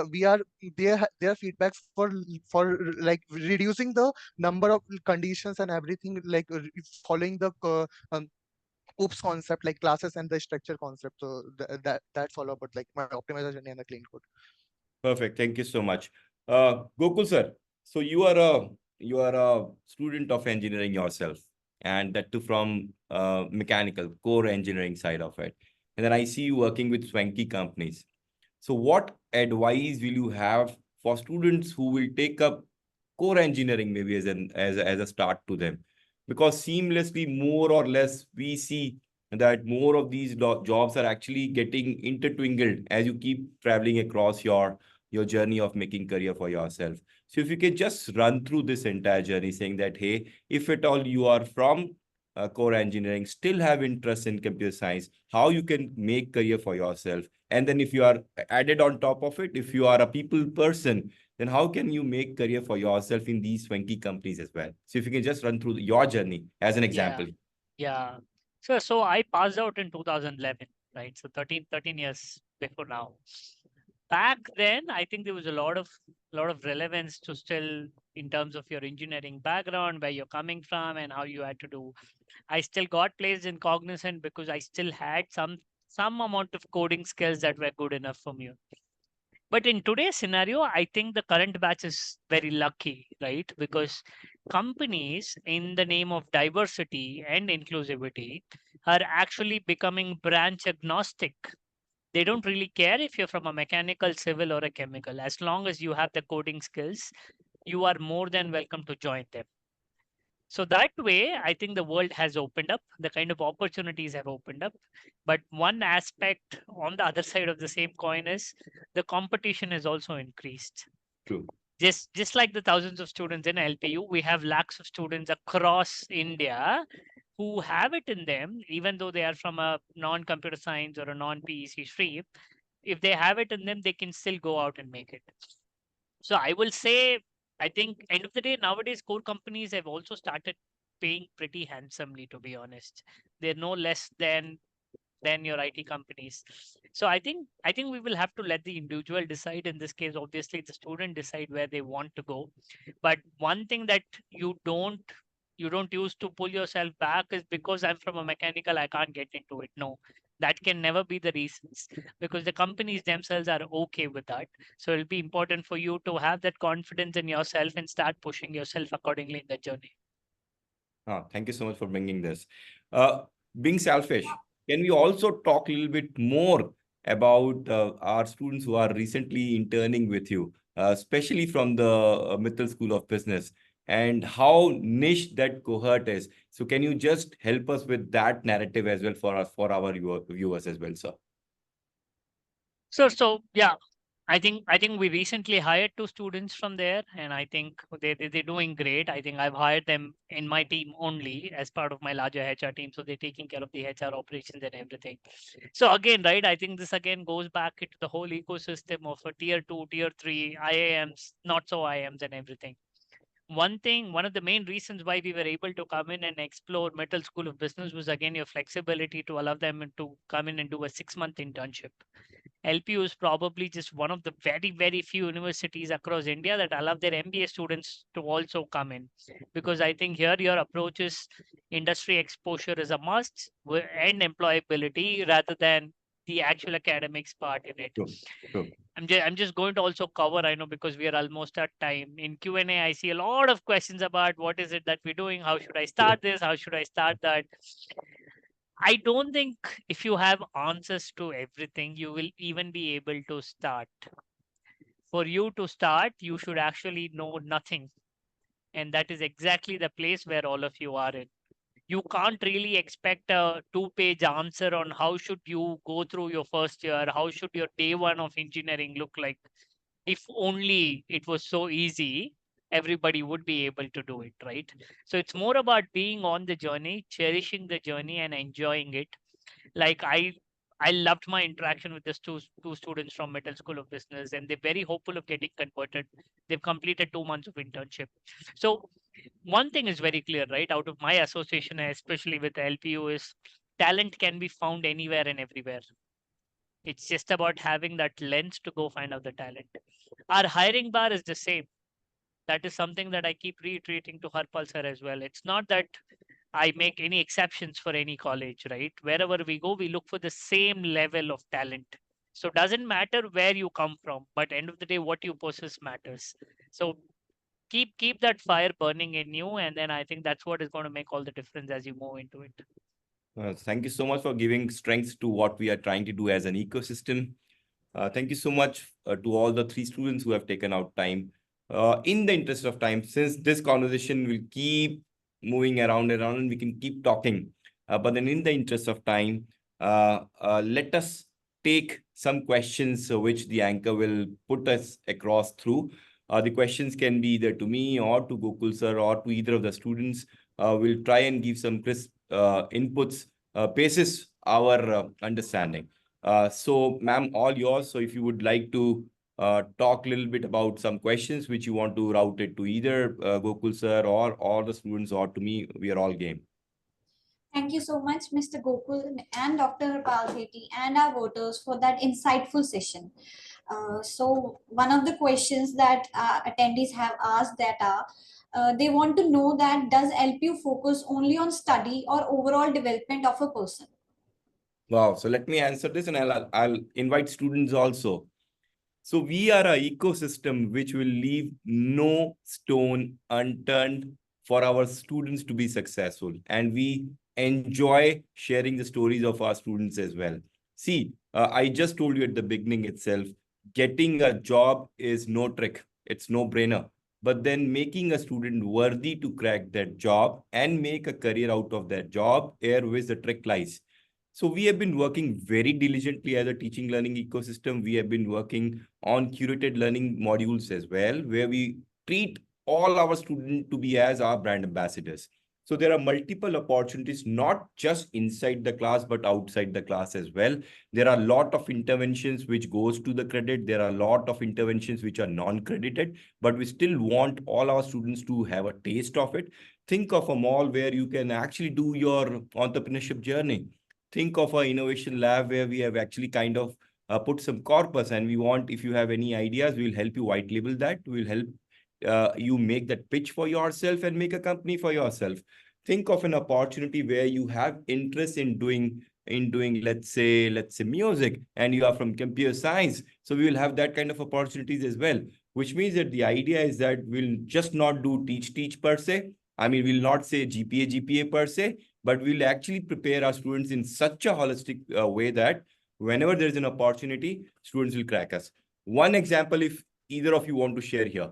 we are their feedbacks for like reducing the number of conditions and everything, like following the um, oops concept, like classes and the structure concept. So that's all about like my optimization and the clean code. Perfect. Thank you so much. Gokul sir, so you are a student of engineering yourself, and that too from mechanical core engineering side of it. And then I see you working with swanky companies. So what advice will you have for students who will take up core engineering maybe as a start to them? Because seamlessly, more or less, we see that more of these jobs are actually getting intertwined as you keep traveling across your journey of making career for yourself. So if you can just run through this entire journey saying that, hey, if at all you are from core engineering, still have interest in computer science, how you can make career for yourself. And then if you are added on top of it, if you are a people person, then how can you make career for yourself in these swanky companies as well? So if you can just run through your journey as an example. Yeah. So I passed out in 2011, right? So 13 years before now. Back then, I think there was a lot of relevance to still in terms of your engineering background, where you're coming from and how you had to do. I still got placed in Cognizant because I still had some amount of coding skills that were good enough for me. But in today's scenario, I think the current batch is very lucky, right? Because companies, in the name of diversity and inclusivity, are actually becoming branch agnostic. They don't really care if you're from a mechanical, civil, or a chemical. As long as you have the coding skills, you are more than welcome to join them. So that way, I think the world has opened up, the kind of opportunities have opened up. But one aspect on the other side of the same coin is the competition has also increased. True. Just like the thousands of students in LPU, we have lakhs of students across India who have it in them, even though they are from a non-computer science or a non-PEC stream. If they have it in them, they can still go out and make it. So I will say, I think end of the day, nowadays core companies have also started paying pretty handsomely, to be honest. They're no less than your IT companies. So I think we will have to let the individual decide. In this case, obviously the student decide where they want to go. But one thing that you don't use to pull yourself back is because I'm from a mechanical, I can't get into it. No, that can never be the reasons, because the companies themselves are okay with that. So it'll be important for you to have that confidence in yourself and start pushing yourself accordingly in the journey. Thank you so much for bringing this. Uh, Being selfish, can we also talk a little bit more about our students who are recently interning with you, especially from the Mittal School of Business, and how niche that cohort is? So can you just help us with that narrative as well for us, for our viewers as well, sir? So yeah, I think we recently hired 2 students from there, and I think they're doing great. I think I've hired them in my team only as part of my larger HR team, so they're taking care of the HR operations and everything. So again, right, I think this again goes back into the whole ecosystem of a tier 2, tier 3, IAMs, not so IAMs, and everything. One of the main reasons why we were able to come in and explore Metal School of Business was again your flexibility to allow them to come in and do a 6-month internship. LPU is probably just one of the very, very few universities across India that allow their MBA students to also come in. Because I think here your approach is industry exposure is a must and employability rather than the actual academics part in it. True, true. I'm just going to also cover, I know, because we are almost at time. In Q&A, I see a lot of questions about what is it that we're doing? How should I start this? How should I start that? I don't think if you have answers to everything, you will even be able to start. For you to start, you should actually know nothing. And that is exactly the place where all of you are in. You can't really expect a 2-page answer on how should you go through your first year, how should your day one of engineering look like. If only it was so easy, everybody would be able to do it, right? So it's more about being on the journey, cherishing the journey and enjoying it. Like I loved my interaction with these two students from Middle School of Business, and they're very hopeful of getting converted. They've completed 2 months of internship. So one thing is very clear, right? Out of my association, especially with LPU, is talent can be found anywhere and everywhere. It's just about having that lens to go find out the talent. Our hiring bar is the same. That is something that I keep reiterating to Harpal sir as well. It's not that I make any exceptions for any college, right? Wherever we go, we look for the same level of talent. So doesn't matter where you come from, but end of the day, what you possess matters. So keep that fire burning in you, and then I think that's what is going to make all the difference as you move into it. Thank you so much for giving strength to what we are trying to do as an ecosystem. Thank you so much to all the 3 students who have taken out time. In the interest of time, since this conversation will keep moving around and around and we can keep talking, but then in the interest of time, let us take some questions which the anchor will put us across through. The questions can be either to me or to Gokul sir or to either of the students. We'll try and give some crisp inputs basis our understanding. So, ma'am, all yours. So if you would like to talk a little bit about some questions which you want to route it to either Gokul sir or the students or to me, we are all game. Thank you so much, Mr. Gokul and Dr. Harpal Sethi and our voters for that insightful session. So one of the questions that attendees have asked that are, they want to know that does LPU focus only on study or overall development of a person? Wow. So let me answer this and I'll invite students also. So we are an ecosystem which will leave no stone unturned for our students to be successful. And we enjoy sharing the stories of our students as well. See, I just told you at the beginning itself, getting a job is no trick. It's no brainer. But then making a student worthy to crack that job and make a career out of that job, here where the trick lies. So we have been working very diligently as a teaching learning ecosystem. We have been working on curated learning modules as well, where we treat all our students to be as our brand ambassadors. So there are multiple opportunities, not just inside the class, but outside the class as well. There are a lot of interventions which goes to the credit. There are a lot of interventions which are non-credited, but we still want all our students to have a taste of it. Think of a mall where you can actually do your entrepreneurship journey. Think of an innovation lab where we have actually kind of put some corpus and we want, if you have any ideas, we'll help you white label that. We'll help you make that pitch for yourself and make a company for yourself. Think of an opportunity where you have interest in doing let's say music and you are from computer science. So we will have that kind of opportunities as well, which means that the idea is that we'll just not do teach per se. I mean, we'll not say GPA per se, but we'll actually prepare our students in such a holistic way that whenever there's an opportunity, students will crack us. One example, if either of you want to share here.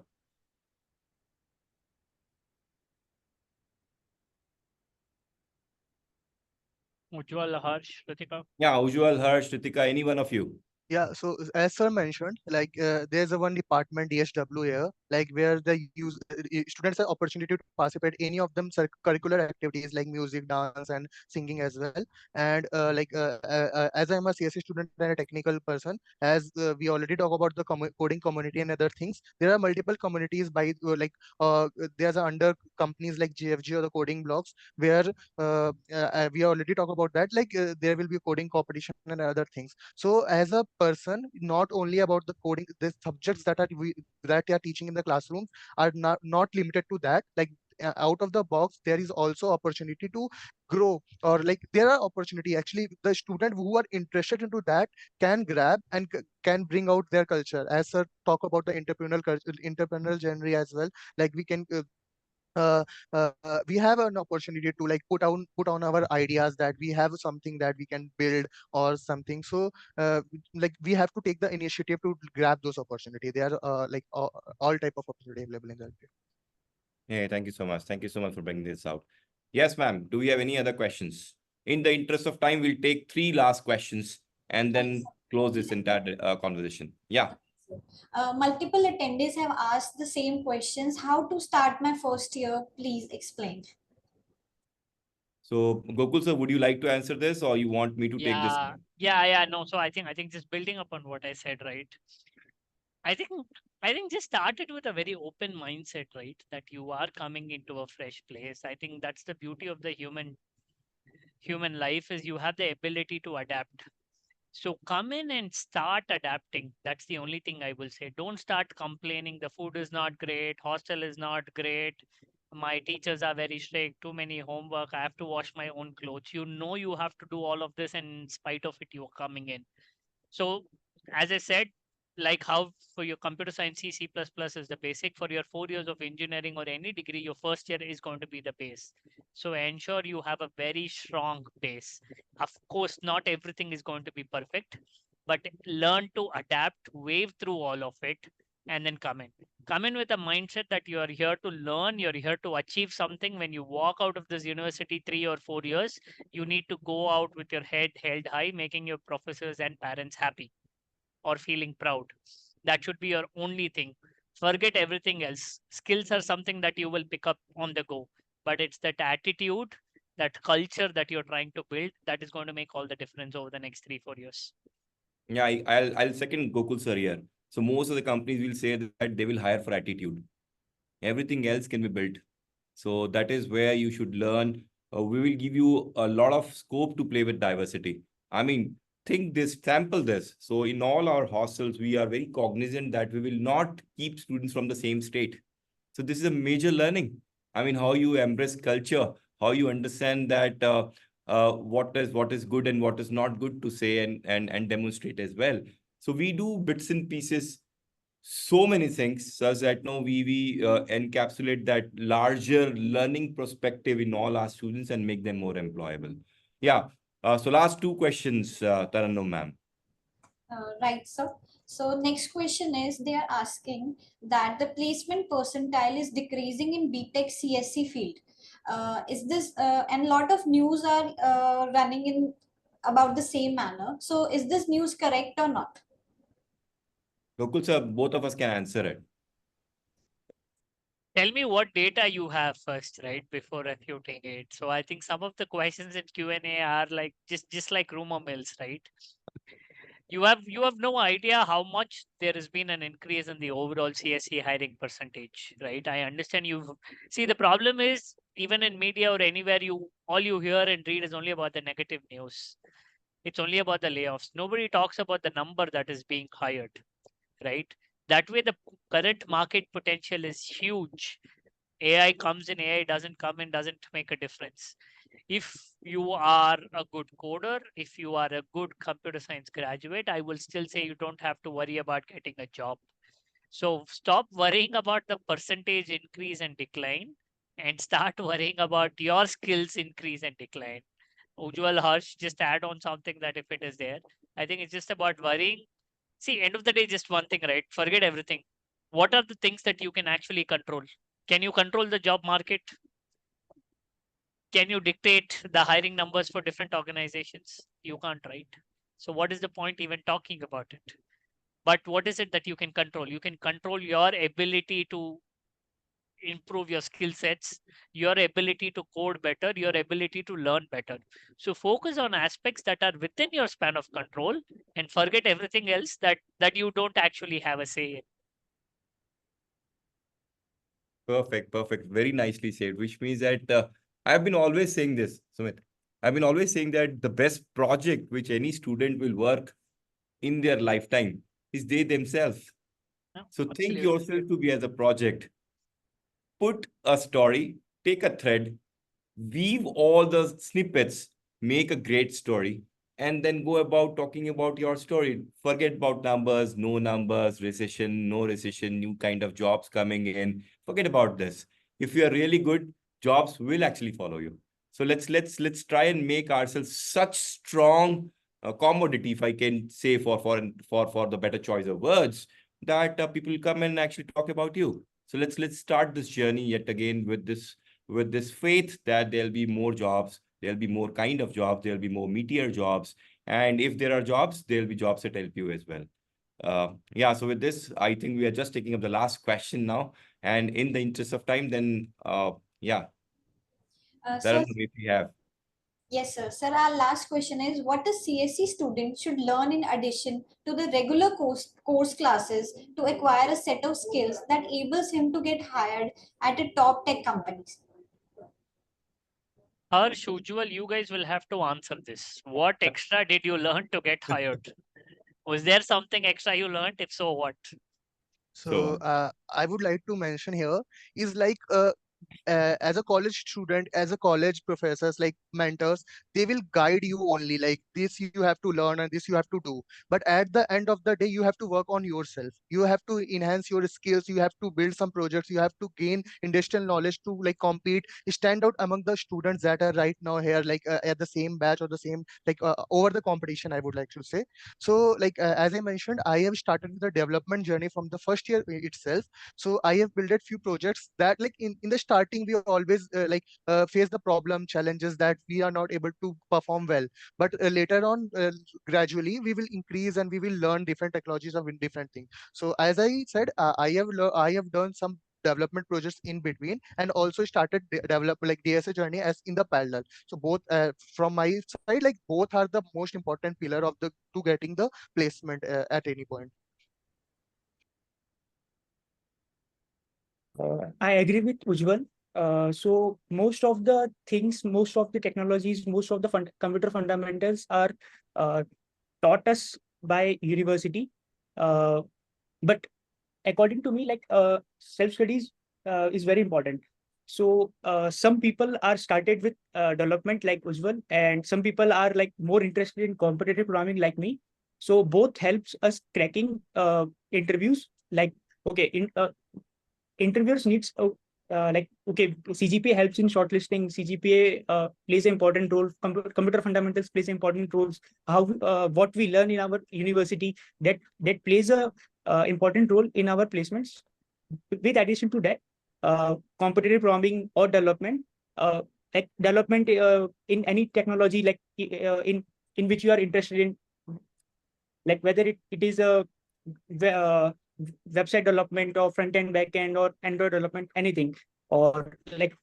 Ujjwal, Harsh, Ritika. Yeah, Ujjwal, Harsh, Ritika, any one of you. Yeah, so as sir mentioned, like there's a one department DSW here, like where the students have opportunity to participate any of them curricular activities like music, dance, and singing as well. And as I'm a CSE student and a technical person, as we already talk about the coding community and other things, there are multiple communities by there's a under companies like GFG or the coding blocks where we already talk about that. Like there will be coding competition and other things. So as a person, not only about the coding, the subjects that they are teaching in the classrooms are not limited to that. Like out of the box, there is also opportunity to grow, or like there are opportunity actually the student who are interested into that can grab and can bring out their culture. As sir talk about the entrepreneurial culture, entrepreneurial genre as well, like we can we have an opportunity to like put on our ideas that we have something that we can build or something. So like we have to take the initiative to grab those opportunity. They are all type of opportunity available in the market. Yeah, thank you so much. Thank you so much for bringing this out. Yes, ma'am. Do we have any other questions? In the interest of time, we'll take 3 last questions and then close this entire conversation. Yeah. Multiple attendees have asked the same questions. How to start my first year? Please explain. So Gokul sir, would you like to answer this, or you want me to take this? Yeah. No. So I think just building upon what I said, right? I think I think just started with a very open mindset, right? That you are coming into a fresh place. I think that's the beauty of the human life is you have the ability to adapt. So come in and start adapting. That's the only thing I will say. Don't start complaining. The food is not great. Hostel is not great. My teachers are very strict. Too many homework. I have to wash my own clothes. You know you have to do all of this, and in spite of it, you're coming in. So, as I said, like how for your computer science, C++ is the basic. For your 4 years of engineering or any degree, your first year is going to be the base. So ensure you have a very strong base. Of course, not everything is going to be perfect, but learn to adapt, wave through all of it, and then come in. Come in with a mindset that you are here to learn, you're here to achieve something. When you walk out of this university 3 or 4 years, you need to go out with your head held high, making your professors and parents happy or feeling proud. That should be your only thing. Forget everything else. Skills are something that you will pick up on the go, but it's that attitude, that culture that you're trying to build that is going to make all the difference over the next 3 4 years. Yeah, I'll second Gokul sir here. So most of the companies will say that they will hire for attitude. Everything else can be built. So that is where you should learn. We will give you a lot of scope to play with diversity. I mean, think this, sample this. So in all our hostels, we are very cognizant that we will not keep students from the same state. So this is a major learning. I mean, how you embrace culture, how you understand that what is good and what is not good to say and demonstrate as well. So we do bits and pieces, so many things, such that no, we encapsulate that larger learning perspective in all our students and make them more employable. Yeah. So last two questions, Tarannum ma'am. Right, sir. So next question is, they are asking that the placement percentile is decreasing in BTech CSC field. Is this and a lot of news are running in about the same manner. So is this news correct or not? Gokul sir, both of us can answer it. Tell me what data you have first, right, before refuting it. So I think some of the questions in Q&A are like just like rumor mills, right? You have no idea how much there has been an increase in the overall CSE hiring percentage, right? I understand you see the problem is even in media or anywhere you all you hear and read is only about the negative news. It's only about the layoffs. Nobody talks about the number that is being hired, right? That way the current market potential is huge. AI comes in, AI doesn't come in, doesn't make a difference. If you are a good coder, if you are a good computer science graduate, I will still say you don't have to worry about getting a job. So stop worrying about the percentage increase and decline and start worrying about your skills increase and decline. Ujjwal, Harsh, just add on something that if it is there, I think it's just about worrying. See, end of the day, just one thing, right? Forget everything. What are the things that you can actually control? Can you control the job market? Can you dictate the hiring numbers for different organizations? You can't, right? So what is the point even talking about it? But what is it that you can control? You can control your ability to improve your skill sets, your ability to code better, your ability to learn better. So focus on aspects that are within your span of control and forget everything else that you don't actually have a say in. Perfect, perfect. Very nicely said, which means that I've been always saying this, Sumit. I've been always saying that the best project which any student will work in their lifetime is they themselves. No, So think absolutely. yourself to be as a project. Put a story, take a thread, weave all the snippets, make a great story, and then go about talking about your story. Forget about numbers, no numbers, recession, no recession, new kind of jobs coming in. Forget about this. If you are really good, jobs will actually follow you. So let's try and make ourselves such strong commodity, if I can say for the better choice of words, that people come and actually talk about you. So let's start this journey yet again with this faith that there'll be more jobs, there'll be more kind of jobs, there'll be more meteor jobs. And if there are jobs, there'll be jobs at LPU as well. Yeah, so with this, I think we are just taking up the last question now. And in the interest of time, then, yeah, Sir, Taran, if you have. yes, sir. Sir, our last question is, what a CSC student should learn in addition to the regular course classes to acquire a set of skills that enables him to get hired at a top tech companies? Harsh, usual, you guys will have to answer this. What extra did you learn to get hired? Was there something extra you learned? If so, what? So So, I would like to mention here is like as a college student, as a college professors, like mentors, they will guide you only like this you have to learn and this you have to do. But at the end of the day, you have to work on yourself. You have to enhance your skills. You have to build some projects. You have to gain industrial knowledge to like compete, stand out among the students that are right now here, like at the same batch or the same like over the competition, I would like to say. So like as I mentioned, I have started the development journey from the first year itself. So I have built a few projects that like in the starting we always face the problem challenges that we are not able to perform well. But later on, gradually we will increase and we will learn different technologies of different things. So as I said, I have done some development projects in between and also started develop like DSA journey as in the parallel. So both from my side, like both are the most important pillar of the to getting the placement at any point. I agree with Ujjwal. So most of the things, most of the technologies, most of the computer fundamentals are uh, taught us by university. Uh, but according to me, like self studies is very important. So some people are started with development like Ujjwal, and some people are like more interested in competitive programming like me. So both helps us cracking interviews. Like okay, in interviewers needs like okay, CGPA helps in shortlisting. CGPA plays an important role. Computer fundamentals plays important roles. How what we learn in our university, that plays a important role in our placements. With addition to that, competitive programming or development, like development in any technology, like in which you are interested in, like whether it is a uh, website development or front end, back end, or Android development, anything. Or like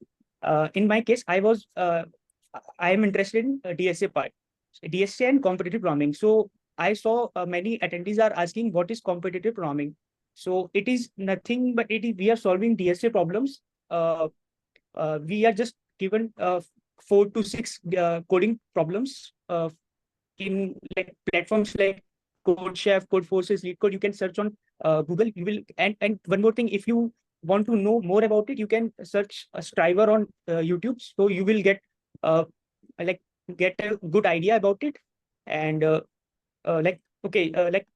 in my case, I am interested in DSA part, DSA and competitive programming. So I saw many attendees are asking what is competitive programming. So it is nothing but it is we are solving DSA problems. We are just given 4 to 6 coding problems in like platforms like CodeChef, CodeForces, LeetCode. You can search on Google. You will and one more thing, if you want to know more about it, you can search a Striver on YouTube. So you will uh, like get a good idea about it. And like okay, like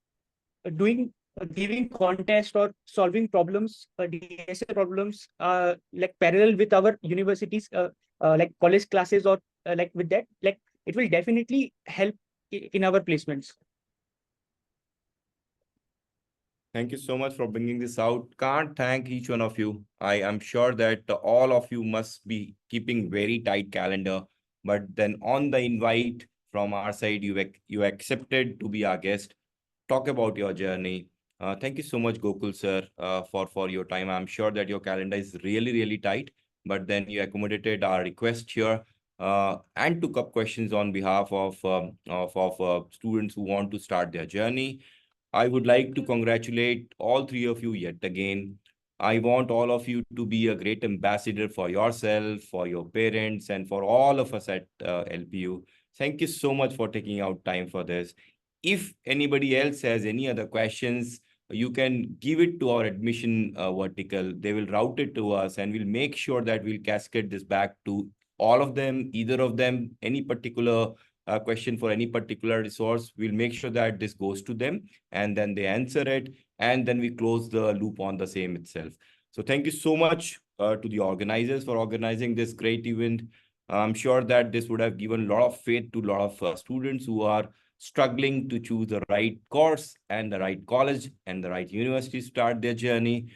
doing giving contest or solving problems, DSA problems, like parallel with our universities, like college classes, or like with that, like it will definitely help in our placements. thank you so much for bringing this out. Can't thank each one of you. I am sure that all of you must be keeping very tight calendar. But then on the invite from our side, you accepted to be our guest. Talk about your journey. Thank you so much, Gokul sir, for your time. I'm sure that your calendar is really, really tight, but then you accommodated our request here and took up questions on behalf of students who want to start their journey. I would like to congratulate all three of you yet again. I want all of you to be a great ambassador for yourself, for your parents, and for all of us at LPU. Thank you so much for taking out time for this. If anybody else has any other questions, you can give it to our admission vertical. They will route it to us, and we'll make sure that we'll cascade this back to all of them, either of them, any particular question for any particular resource. We'll make sure that this goes to them and then they answer it, and then we close the loop on the same itself. So thank you so much to the organizers for organizing this great event. I'm sure that this would have given a lot of faith to a lot of students who are struggling to choose the right course and the right college and the right university to start their journey.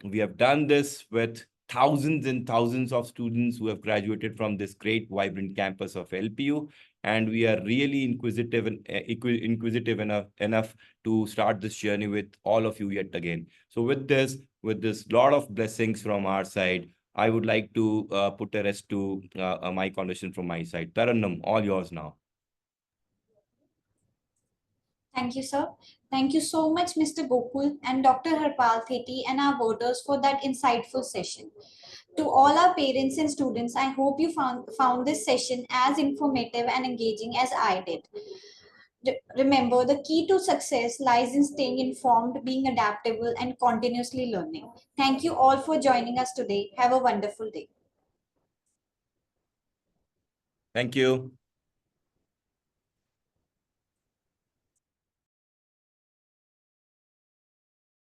We have done this with thousands and thousands of students who have graduated from this great, vibrant campus of LPU. and we are really inquisitive and inquisitive enough to start this journey with all of you yet again. So with this lot of blessings from our side, I would like to put a rest to my conversation from my side. Tarannum, all yours now. Thank you, sir. Thank you so much, Mr. Gokul and Dr. Harpal Theti and our voters for that insightful session. To all our parents and students, I hope you found this session as informative and engaging as I did. Remember, the key to success lies in staying informed, being adaptable, and continuously learning. Thank you all for joining us today. Have a wonderful day. Thank you.